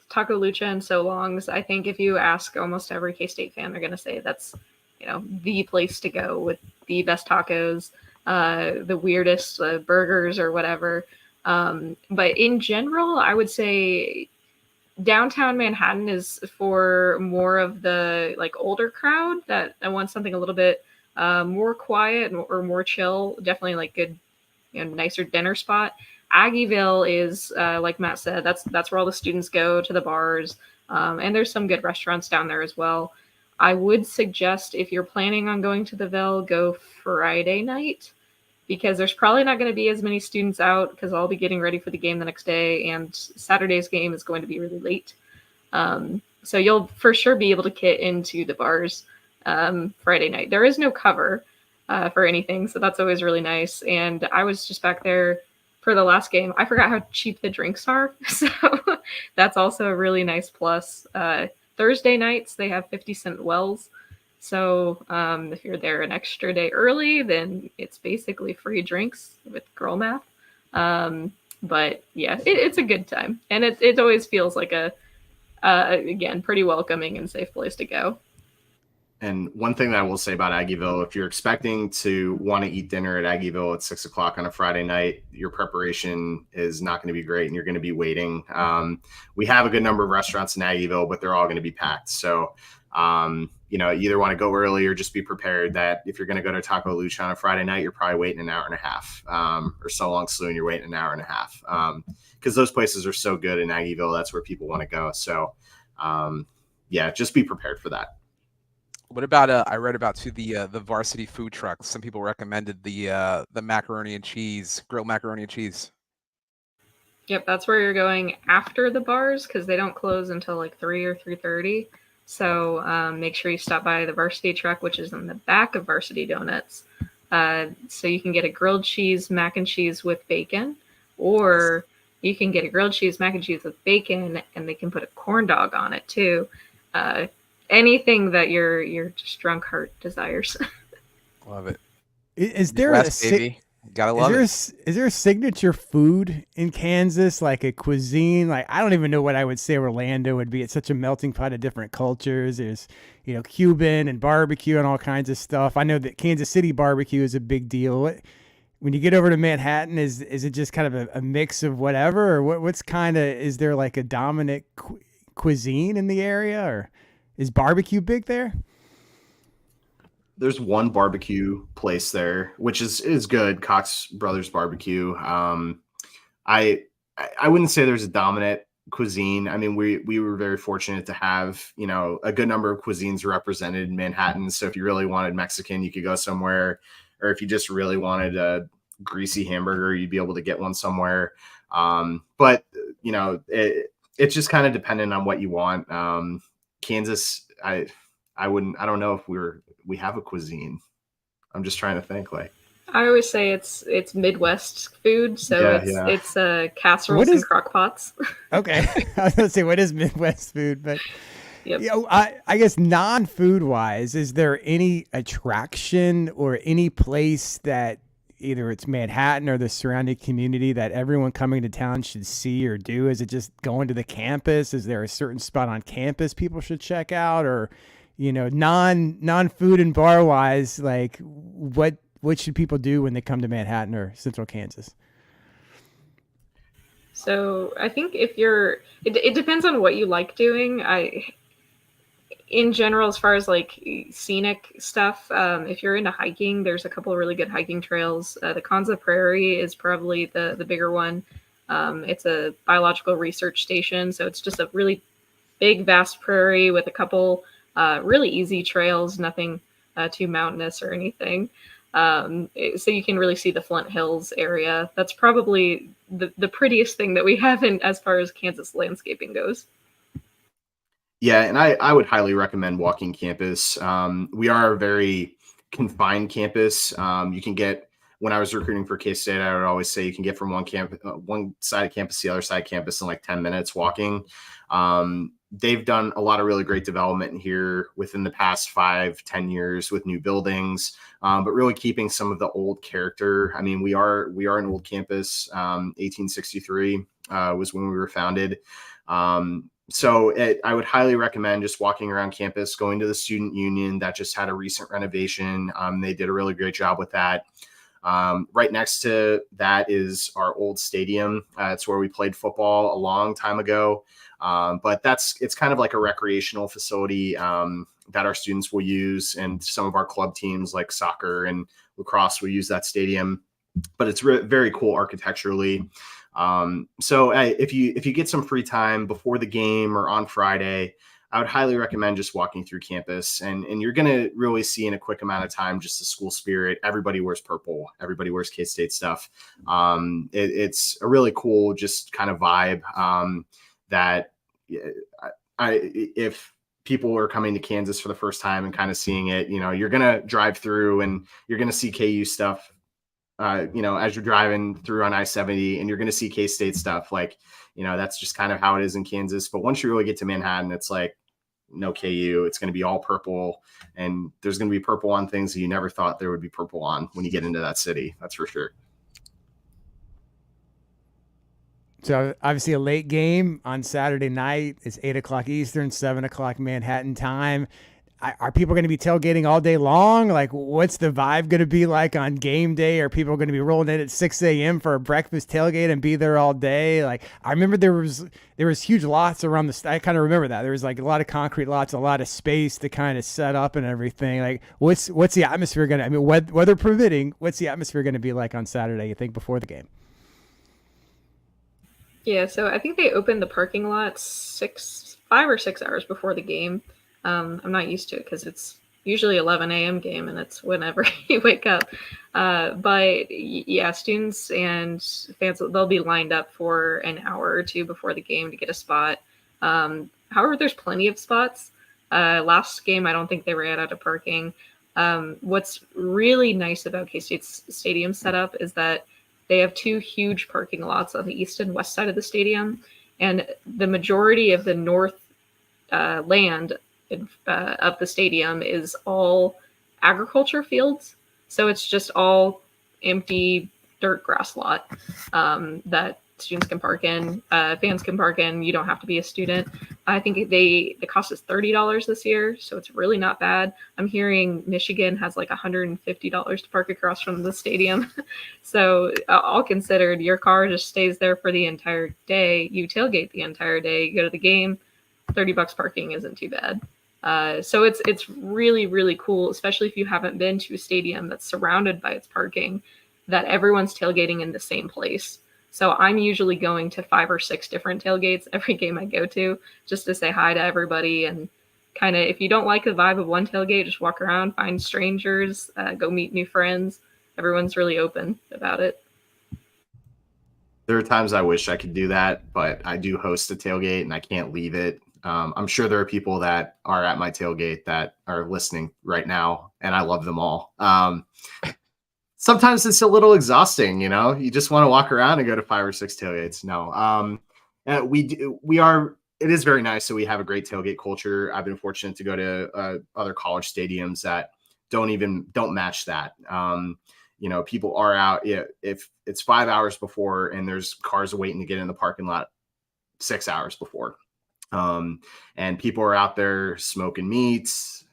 Taco Lucha and So Longs. I think if you ask almost every K-State fan, they're going to say that's, the place to go with the best tacos, the weirdest burgers or whatever. But in general, I would say downtown Manhattan is for more of the like older crowd that wants something a little bit more quiet or more chill. Definitely like good, nicer dinner spot. Aggieville is like Matt said, that's where all the students go to the bars, and there's some good restaurants down there as well. I would suggest if you're planning on going to the Ville, go Friday night, because there's probably not going to be as many students out because I'll be getting ready for the game the next day, and Saturday's game is going to be really late. So you'll for sure be able to get into the bars Friday night. There is no cover for anything, so that's always really nice. And I was just back there for the last game. I forgot how cheap the drinks are, so that's also a really nice plus. Thursday nights, they have 50-cent wells. So if you're there an extra day early, then it's basically free drinks with girl math. But yeah, it's a good time, and it always feels like a again, pretty welcoming and safe place to go. And one thing that I will say about Aggieville, if you're expecting to want to eat dinner at Aggieville at 6 o'clock on a Friday night, your preparation is not going to be great and you're going to be waiting. We have a good number of restaurants in Aggieville, but they're all going to be packed. So, you either want to go early or just be prepared that if you're going to go to Taco Lucha on a Friday night, you're probably waiting an hour and a half, or So Long Saloon, you're waiting an hour and a half. Because those places are so good in Aggieville. That's where people want to go. So, yeah, just be prepared for that. What about I read about too the varsity food trucks. Some people recommended the macaroni and cheese, grilled macaroni and cheese. Yep, that's where you're going after the bars because they don't close until like 3 or 3:30. So make sure you stop by the varsity truck, which is in the back of Varsity Donuts. So you can get a grilled cheese mac and cheese with bacon, or you can get a grilled cheese mac and cheese with bacon, and they can put a corn dog on it too. Anything that your just drunk heart desires. Love it. Is there baby. Gotta love it. Is there a signature food in Kansas, like a cuisine? Like, I don't even know what I would say Orlando would be. It's such a melting pot of different cultures. There's, Cuban and barbecue and all kinds of stuff. I know that Kansas City barbecue is a big deal. When you get over to Manhattan, is it just kind of a mix of whatever, or what's kind of, is there like a dominant cuisine in the area, or is barbecue big there? There's one barbecue place there, which is good. Cox Brothers Barbecue. I wouldn't say there's a dominant cuisine. I mean, we were very fortunate to have, a good number of cuisines represented in Manhattan. So if you really wanted Mexican, you could go somewhere, or if you just really wanted a greasy hamburger, you'd be able to get one somewhere. But it's just kind of dependent on what you want. Kansas, I don't know if we have a cuisine. I'm just trying to think. Like, I always say it's Midwest food, so it's casseroles and crock pots. Okay, I was gonna say, what is Midwest food? But yep. I guess non-food wise, is there any attraction or any place that either it's Manhattan or the surrounding community that everyone coming to town should see or do? Is it just going to the campus? Is there a certain spot on campus people should check out, or non-food and bar wise, like what should people do when they come to Manhattan or Central Kansas? So I think if it depends on what you like doing. In general, as far as like scenic stuff, if you're into hiking, there's a couple of really good hiking trails. The Kanza Prairie is probably the bigger one. It's a biological research station, so it's just a really big, vast prairie with a couple really easy trails, nothing too mountainous or anything. So you can really see the Flint Hills area. That's probably the prettiest thing that we have in as far as Kansas landscaping goes. Yeah, and I would highly recommend walking campus. We are a very confined campus. You can get, when I was recruiting for K-State, I would always say you can get from one side of campus to the other side of campus in like 10 minutes walking. They've done a lot of really great development here within the past 5-10 years with new buildings, but really keeping some of the old character. I mean, we are an old campus. 1863 was when we were founded. So I would highly recommend just walking around campus, going to the Student Union that just had a recent renovation. They did a really great job with that. Right next to that is our old stadium. It's where we played football a long time ago. But it's kind of like a recreational facility that our students will use, and some of our club teams like soccer and lacrosse will use that stadium. But it's very cool architecturally. So if you get some free time before the game or on Friday, I would highly recommend just walking through campus, and you're going to really see in a quick amount of time just the school spirit. Everybody wears purple. Everybody wears K-State stuff. It's a really cool just kind of vibe that if people are coming to Kansas for the first time and kind of seeing it, you're going to drive through and you're going to see KU stuff. As you're driving through on I-70, and you're going to see K-State stuff. Like, that's just kind of how it is in Kansas. But once you really get to Manhattan, it's like, no KU, it's going to be all purple. And there's going to be purple on things that you never thought there would be purple on when you get into that city. That's for sure. So obviously a late game on Saturday night. It's 8 o'clock Eastern, 7 o'clock Manhattan time. Are people going to be tailgating all day long? Like, what's the vibe going to be like on game day? Are people going to be rolling in at 6 a.m. for a breakfast tailgate and be there all day? Like, I remember there was huge lots around the. I kind of remember that there was like a lot of concrete lots, a lot of space to kind of set up and everything. Like, what's the atmosphere going to? I mean, weather permitting, what's the atmosphere going to be like on Saturday? You think before the game? Yeah, so I think they opened the parking lot 5 or 6 hours before the game. I'm not used to it because it's usually 11 a.m. game and it's whenever you wake up. But yeah, students and fans, they'll be lined up for an hour or two before the game to get a spot. However, there's plenty of spots. Last game, I don't think they ran out of parking. What's really nice about K-State's stadium setup is that they have 2 huge parking lots on the east and west side of the stadium. And the majority of the north land of the stadium is all agriculture fields. So it's just all empty dirt grass lot that students can park in, fans can park in. You don't have to be a student. I think the cost is $30 this year, so it's really not bad. I'm hearing Michigan has like $150 to park across from the stadium. So all considered, your car just stays there for the entire day. You tailgate the entire day, you go to the game, $30 parking isn't too bad. So it's really, really cool, especially if you haven't been to a stadium that's surrounded by its parking, that everyone's tailgating in the same place. So I'm usually going to 5 or 6 different tailgates every game I go to just to say hi to everybody. And kind of, if you don't like the vibe of one tailgate, just walk around, find strangers, go meet new friends. Everyone's really open about it. There are times I wish I could do that, but I do host a tailgate and I can't leave it. I'm sure there are people that are at my tailgate that are listening right now, and I love them all. Sometimes it's a little exhausting, you just want to walk around and go to 5 or 6 tailgates. No, it is very nice. So we have a great tailgate culture. I've been fortunate to go to other college stadiums that don't match that. People are out. If it's 5 hours before and there's cars waiting to get in the parking lot 6 hours before. And people are out there smoking meats.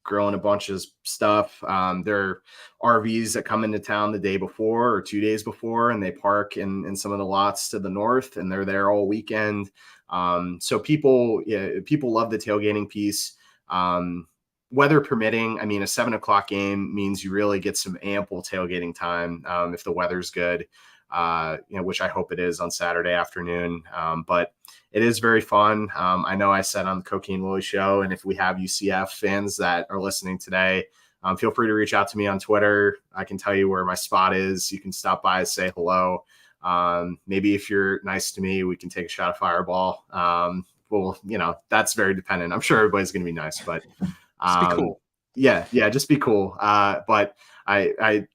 Grilling a bunch of stuff. There are RVs that come into town the day before or 2 days before, and they park in some of the lots to the north, and they're there all weekend. So people love the tailgating piece. Weather permitting, a 7 o'clock game means you really get some ample tailgating time if the weather's good, which I hope it is on Saturday afternoon. But it is very fun. I know I said on the Cocaine Willie show, and if we have UCF fans that are listening today, feel free to reach out to me on Twitter. I can tell you where my spot is. You can stop by and say hello. Maybe if you're nice to me, we can take a shot of Fireball. That's very dependent. I'm sure everybody's going to be nice, but just be cool. Yeah, just be cool. But I'm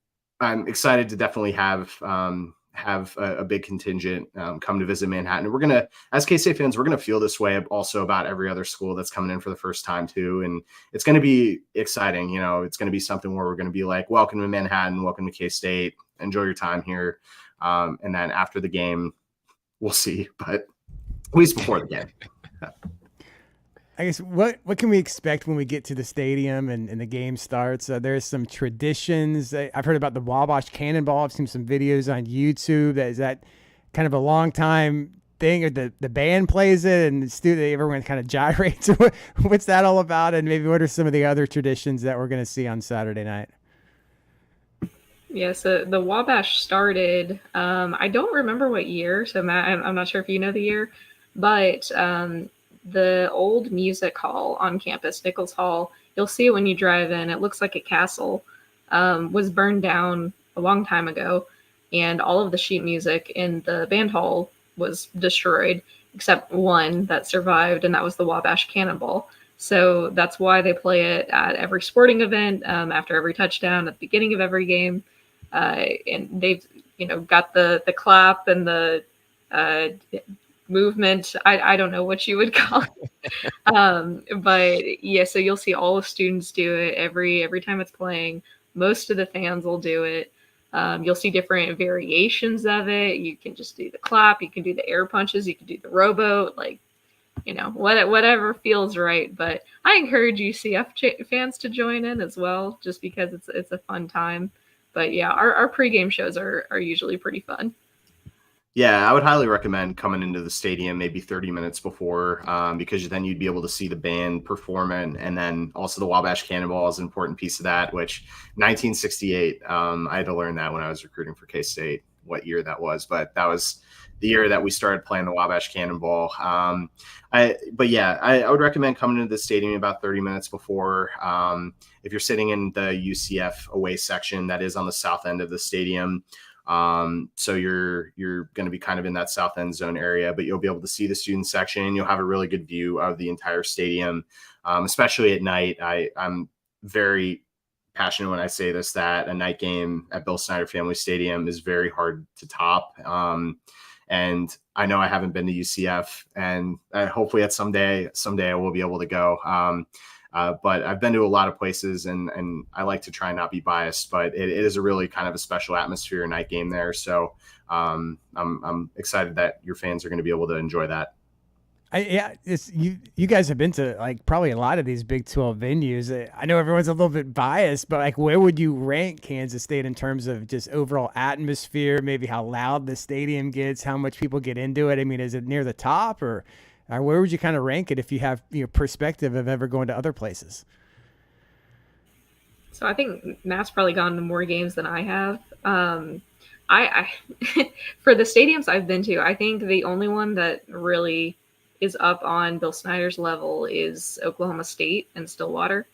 excited to definitely have a big contingent come to visit Manhattan. We're going to, as K-State fans, we're going to feel this way also about every other school that's coming in for the first time too. And it's going to be exciting. It's going to be something where we're going to be like, welcome to Manhattan, welcome to K-State, enjoy your time here. And then after the game, we'll see, but at least before the game. I guess what can we expect when we get to the stadium and the game starts? There's some traditions. I've heard about the Wabash Cannonball. I've seen some videos on YouTube. Is that kind of a long time thing, or the band plays it and everyone kind of gyrates? What's that all about? And maybe what are some of the other traditions that we're going to see on Saturday night? Yeah, so the Wabash started, I don't remember what year. So Matt, I'm not sure if you know the year, but the old music hall on campus, Nichols Hall, you'll see it when you drive in. It looks like a castle, was burned down a long time ago. And all of the sheet music in the band hall was destroyed, except one that survived, and that was the Wabash Cannonball. So that's why they play it at every sporting event, after every touchdown, at the beginning of every game. And they've, got the clap and the movement. I don't know what you would call it. But yeah, so you'll see all the students do it every time it's playing. Most of the fans will do it. You'll see different variations of it. You can just do the clap, you can do the air punches, you can do the rowboat, like, whatever feels right. But I encourage UCF fans to join in as well, just because it's a fun time. But yeah, our pregame shows are usually pretty fun. Yeah, I would highly recommend coming into the stadium maybe 30 minutes before, because then you'd be able to see the band perform, and then also the Wabash Cannonball is an important piece of that, which 1968, I had to learn that when I was recruiting for K-State, what year that was, but that was the year that we started playing the Wabash Cannonball. I would recommend coming into the stadium about 30 minutes before. If you're sitting in the UCF away section, that is on the south end of the stadium. So you're going to be kind of in that south end zone area, but you'll be able to see the student section. You'll have a really good view of the entire stadium, especially at night. I'm very passionate when I say this, that a night game at Bill Snyder Family Stadium is very hard to top. And I know I haven't been to UCF, and hopefully someday I will be able to go. But I've been to a lot of places, and I like to try and not be biased, but it is a really kind of a special atmosphere night game there. So I'm excited that your fans are going to be able to enjoy that. You guys have been to like probably a lot of these Big 12 venues. I know everyone's a little bit biased, but like, where would you rank Kansas State in terms of just overall atmosphere, maybe how loud the stadium gets, how much people get into it? I mean, is it near the top, or where would you kind of rank it if you have perspective of ever going to other places? So I think Matt's probably gone to more games than I have. I for the stadiums I've been to, I think the only one that really is up on Bill Snyder's level is Oklahoma State and Stillwater.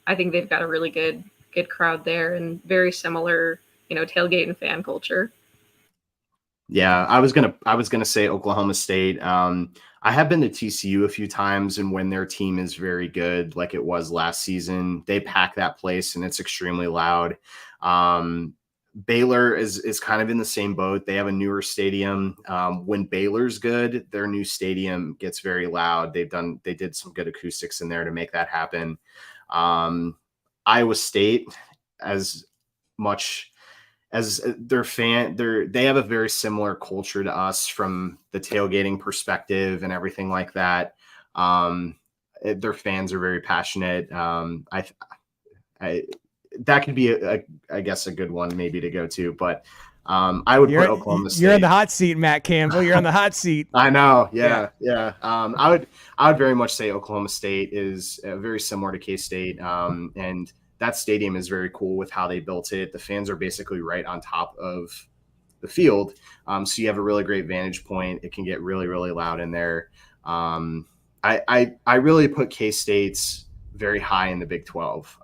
I think they've got a really good crowd there, and very similar, tailgate and fan culture. Yeah, I was gonna say Oklahoma State. I have been to TCU a few times, and when their team is very good, like it was last season, they pack that place and it's extremely loud. Baylor is kind of in the same boat. They have a newer stadium. When Baylor's good, their new stadium gets very loud. They did some good acoustics in there to make that happen. Iowa State, as much as they have a very similar culture to us from the tailgating perspective and everything like that. Their fans are very passionate. That could be I guess a good one maybe to go to, but I would put Oklahoma State. You're on the hot seat, Matt Campbell. You're on the hot seat. I know. Yeah. I would very much say Oklahoma State is very similar to K-State. And that stadium is very cool with how they built it. The fans are basically right on top of the field. So you have a really great vantage point. It can get really, really loud in there. I really put K-State's very high in the Big 12.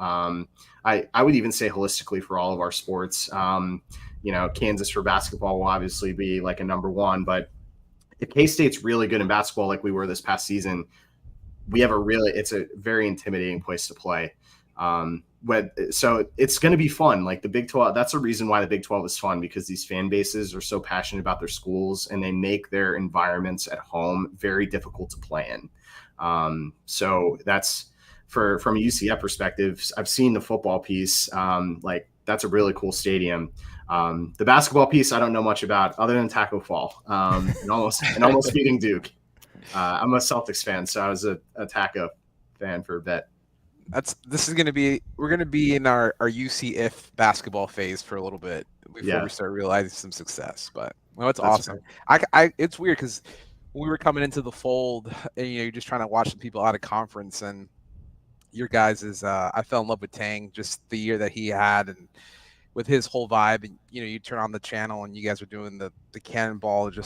I would even say holistically for all of our sports, Kansas for basketball will obviously be like a number one, but if K-State's really good in basketball, like we were this past season, it's a very intimidating place to play. So it's going to be fun. Like the Big 12, that's the reason why the Big 12 is fun, because these fan bases are so passionate about their schools and they make their environments at home very difficult to play in. So that's from a UCF perspective. I've seen the football piece. That's a really cool stadium. The basketball piece, I don't know much about other than Taco Fall, and almost beating Duke. I'm a Celtics fan, so I was a Taco fan for a bit. We're going to be in our UCF basketball phase for a little bit before we start realizing some success, but it's awesome. Right. It's weird because when we were coming into the fold and, you're just trying to watch the people out of conference, and your guys I fell in love with Tang just the year that he had, and with his whole vibe, and you turn on the channel and you guys are doing the cannonball, you're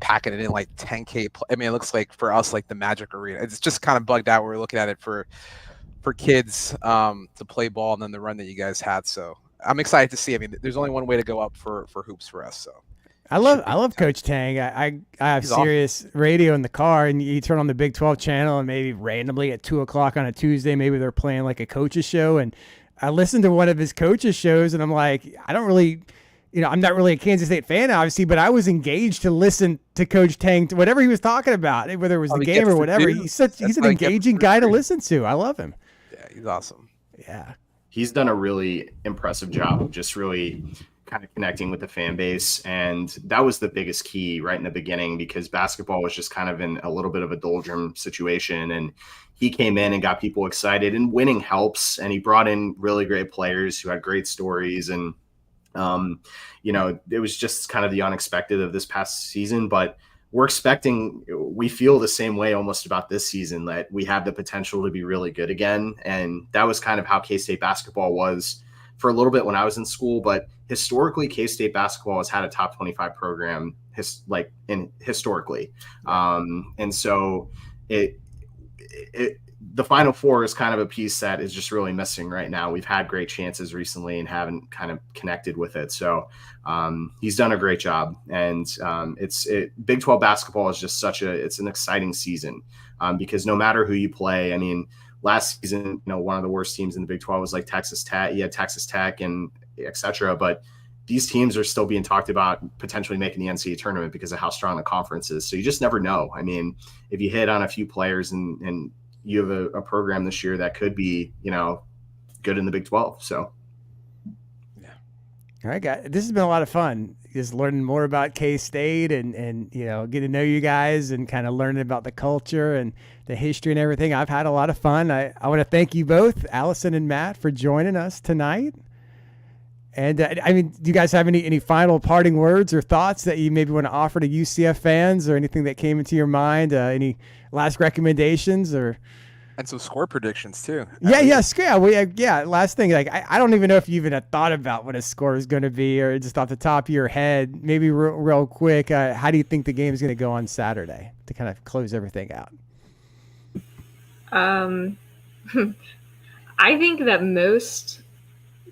packing it in like 10K. I mean, it looks like for us like the Magic Arena. It's just kind of bugged out. We're looking at it for kids to play ball, and then the run that you guys had. So I'm excited to see. I mean, there's only one way to go up for hoops for us. So I love Coach Tang. I have Sirius radio in the car, and you turn on the Big 12 channel, and maybe randomly at 2:00 on a Tuesday, maybe they're playing like a coach's show. And I listened to one of his coaches shows, and I'm like, I don't really, I'm not really a Kansas State fan, obviously, but I was engaged to listen to Coach Tang, to whatever he was talking about, whether it was the game or whatever. He's an engaging guy to listen to. I love him. Yeah, he's awesome. Yeah. He's done a really impressive job of just really kind of connecting with the fan base. And that was the biggest key right in the beginning, because basketball was just kind of in a little bit of a doldrum situation. And he came in and got people excited, and winning helps. And he brought in really great players who had great stories. And, it was just kind of the unexpected of this past season, but we feel the same way almost about this season, that we have the potential to be really good again. And that was kind of how K-State basketball was for a little bit when I was in school. But historically, K-State basketball has had a top 25 program historically. And so the Final Four is kind of a piece that is just really missing right now. We've had great chances recently and haven't kind of connected with it. So he's done a great job. And Big 12 basketball is just it's an exciting season because no matter who you play, I mean, last season, one of the worst teams in the Big 12 was like Texas Tech. You had Texas Tech and et cetera. But these teams are still being talked about potentially making the NCAA tournament because of how strong the conference is. So you just never know. I mean, if you hit on a few players and you have a program this year that could be, good in the Big 12. So. Yeah. All right, guys. This has been a lot of fun. Just learning more about K-State and getting to know you guys and kind of learning about the culture and the history and everything. I've had a lot of fun. I want to thank you both, Alison and Matt, for joining us tonight. And do you guys have any final parting words or thoughts that you maybe want to offer to UCF fans, or anything that came into your mind? Any last recommendations and some score predictions too? Yeah. Last thing, I don't even know if you even had thought about what a score is going to be, or just off the top of your head. Maybe real quick, how do you think the game is going to go on Saturday to kind of close everything out? I think that most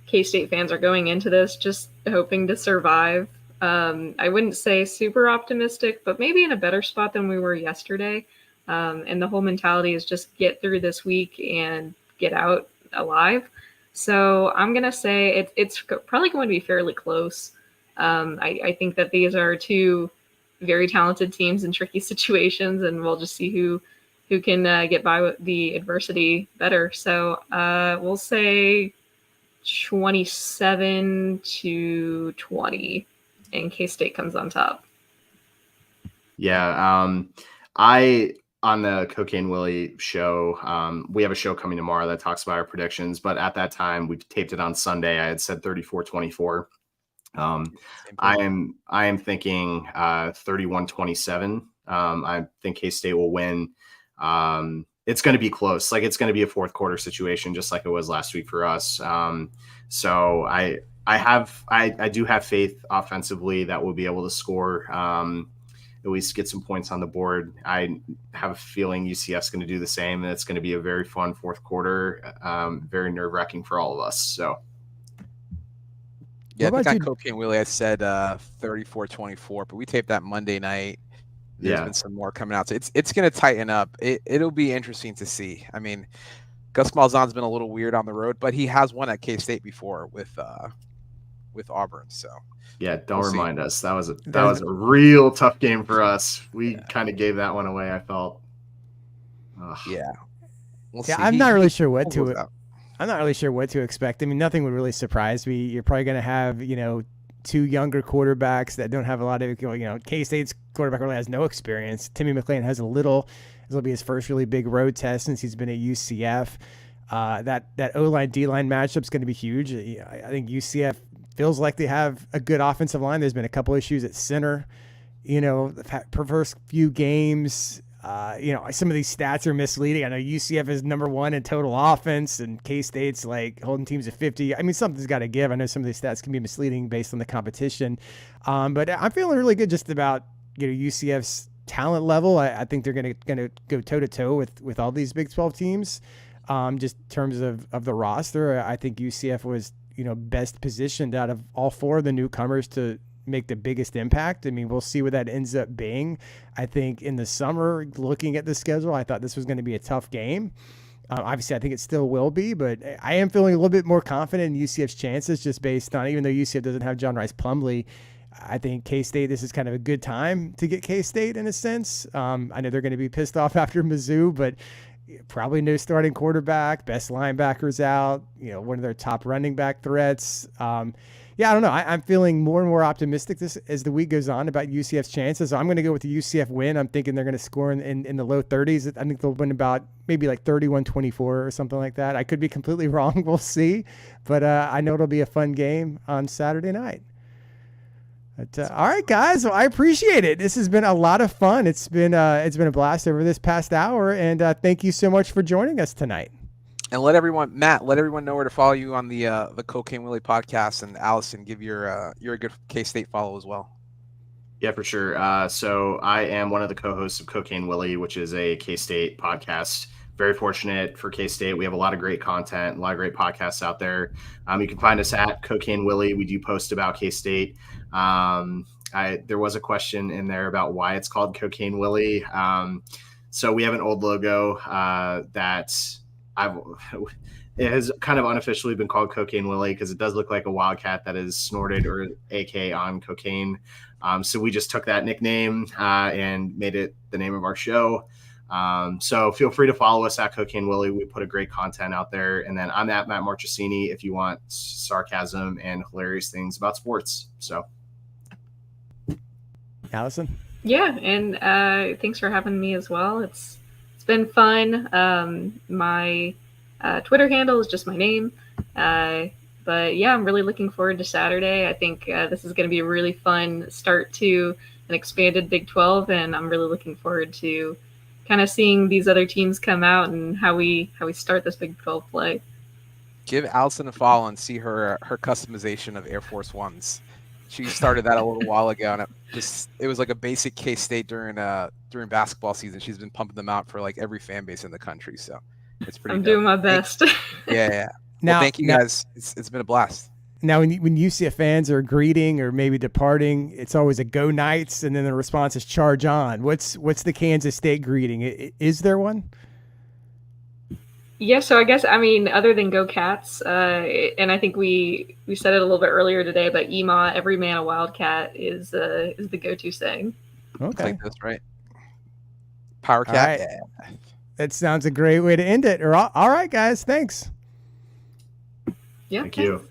K-State fans are going into this just hoping to survive. I wouldn't say super optimistic, but maybe in a better spot than we were yesterday. And the whole mentality is just get through this week and get out alive. So I'm going to say it's probably going to be fairly close. I think that these are two very talented teams in tricky situations, and we'll just see who can get by with the adversity better. So we'll say 27-20, and K-State comes on top. Yeah. On the Cocaine Willie show, we have a show coming tomorrow that talks about our predictions, but at that time we taped it on Sunday. I had said 34-24. I am thinking 31-27. I think K-State will win. It's going to be close. Like, it's going to be a fourth quarter situation, just like it was last week for us. So I do have faith offensively that we'll be able to score, at least get some points on the board. I have a feeling UCF's going to do the same, and it's going to be a very fun fourth quarter, very nerve-wracking for all of us. So. Yeah, I think on Cocaine Willie, I said 34-24, but we taped that Monday night. There's been some more coming out. So it's going to tighten up. It'll be interesting to see. I mean, Gus Malzahn's been a little weird on the road, but he has won at K-State before with Auburn. So yeah, don't remind us. That was a real tough game for us. We kind of gave that one away, I felt. Ugh. Yeah. I'm not really sure what to expect. I mean, nothing would really surprise me. You're probably going to have, two younger quarterbacks that don't have a lot of, K-State's quarterback really has no experience. Timmy McClain has a little. This will be his first really big road test since he's been at UCF. That O-line, D-line matchup is going to be huge. I think UCF feels like they have a good offensive line. There's been a couple issues at center, the first few games. Some of these stats are misleading. I know UCF is number one in total offense, and K-State's like holding teams at 50. I mean, something's got to give. I know some of these stats can be misleading based on the competition. But I'm feeling really good just about, UCF's talent level. I think they're going to go toe to toe with all these Big 12 teams. Just in terms of the roster, I think UCF was, best positioned out of all four of the newcomers to make the biggest impact. I mean, we'll see what that ends up being. I think in the summer, looking at the schedule, I thought this was going to be a tough game. Obviously, I think it still will be, but I am feeling a little bit more confident in UCF's chances just based on, even though UCF doesn't have John Rice Plumlee, I think K-State, this is kind of a good time to get K-State in a sense. I know they're going to be pissed off after Mizzou, but probably no starting quarterback, best linebackers out, one of their top running back threats. yeah, I don't know. I'm feeling more and more optimistic this as the week goes on about UCF's chances. So I'm going to go with the UCF win. I'm thinking they're going to score in the low 30s. I think they'll win about maybe like 31-24 or something like that. I could be completely wrong. We'll see. But I know it'll be a fun game on Saturday night. But, all right, guys. Well, I appreciate it. This has been a lot of fun. It's been a blast over this past hour. And thank you so much for joining us tonight. And let everyone know where to follow you on the Cocaine Willie podcast. And Alison, give your a good K-State follow as well. Yeah, for sure. So I am one of the co-hosts of Cocaine Willie, which is a K-State podcast. Very fortunate for K-State. We have a lot of great content, a lot of great podcasts out there. You can find us at Cocaine Willie. We do post about K-State. There was a question in there about why it's called Cocaine Willie. So we have an old logo that it has kind of unofficially been called Cocaine Willie because it does look like a wildcat that is snorted or AK on cocaine. So we just took that nickname and made it the name of our show. So feel free to follow us at Cocaine Willie. We put a great content out there. And then I'm at Matt Marchesini if you want sarcasm and hilarious things about sports. So Alison? Yeah, and thanks for having me as well. It's been fun. My Twitter handle is just my name. But yeah, I'm really looking forward to Saturday. I think this is going to be a really fun start to an expanded Big 12, and I'm really looking forward to kind of seeing these other teams come out and how we start this Big 12 play. Give Alison a follow and see her customization of Air Force Ones. She started that a little while ago, and it was like a basic K-State during basketball season. She's been pumping them out for like every fan base in the country, so it's pretty. I'm doing my best. Yeah. Now, well, thank you guys. It's been a blast. Now, when UCF fans are greeting or maybe departing, it's always a "Go Knights," and then the response is "Charge on." What's the Kansas State greeting? Is there one? Yeah, so I guess, other than Go Cats, and I think we said it a little bit earlier today, but EMA, every man a Wildcat, is the go-to saying. Okay, like that's right. Power Cat. Right. Yeah. That sounds a great way to end it. All right, guys, thanks. Yeah. Thank you.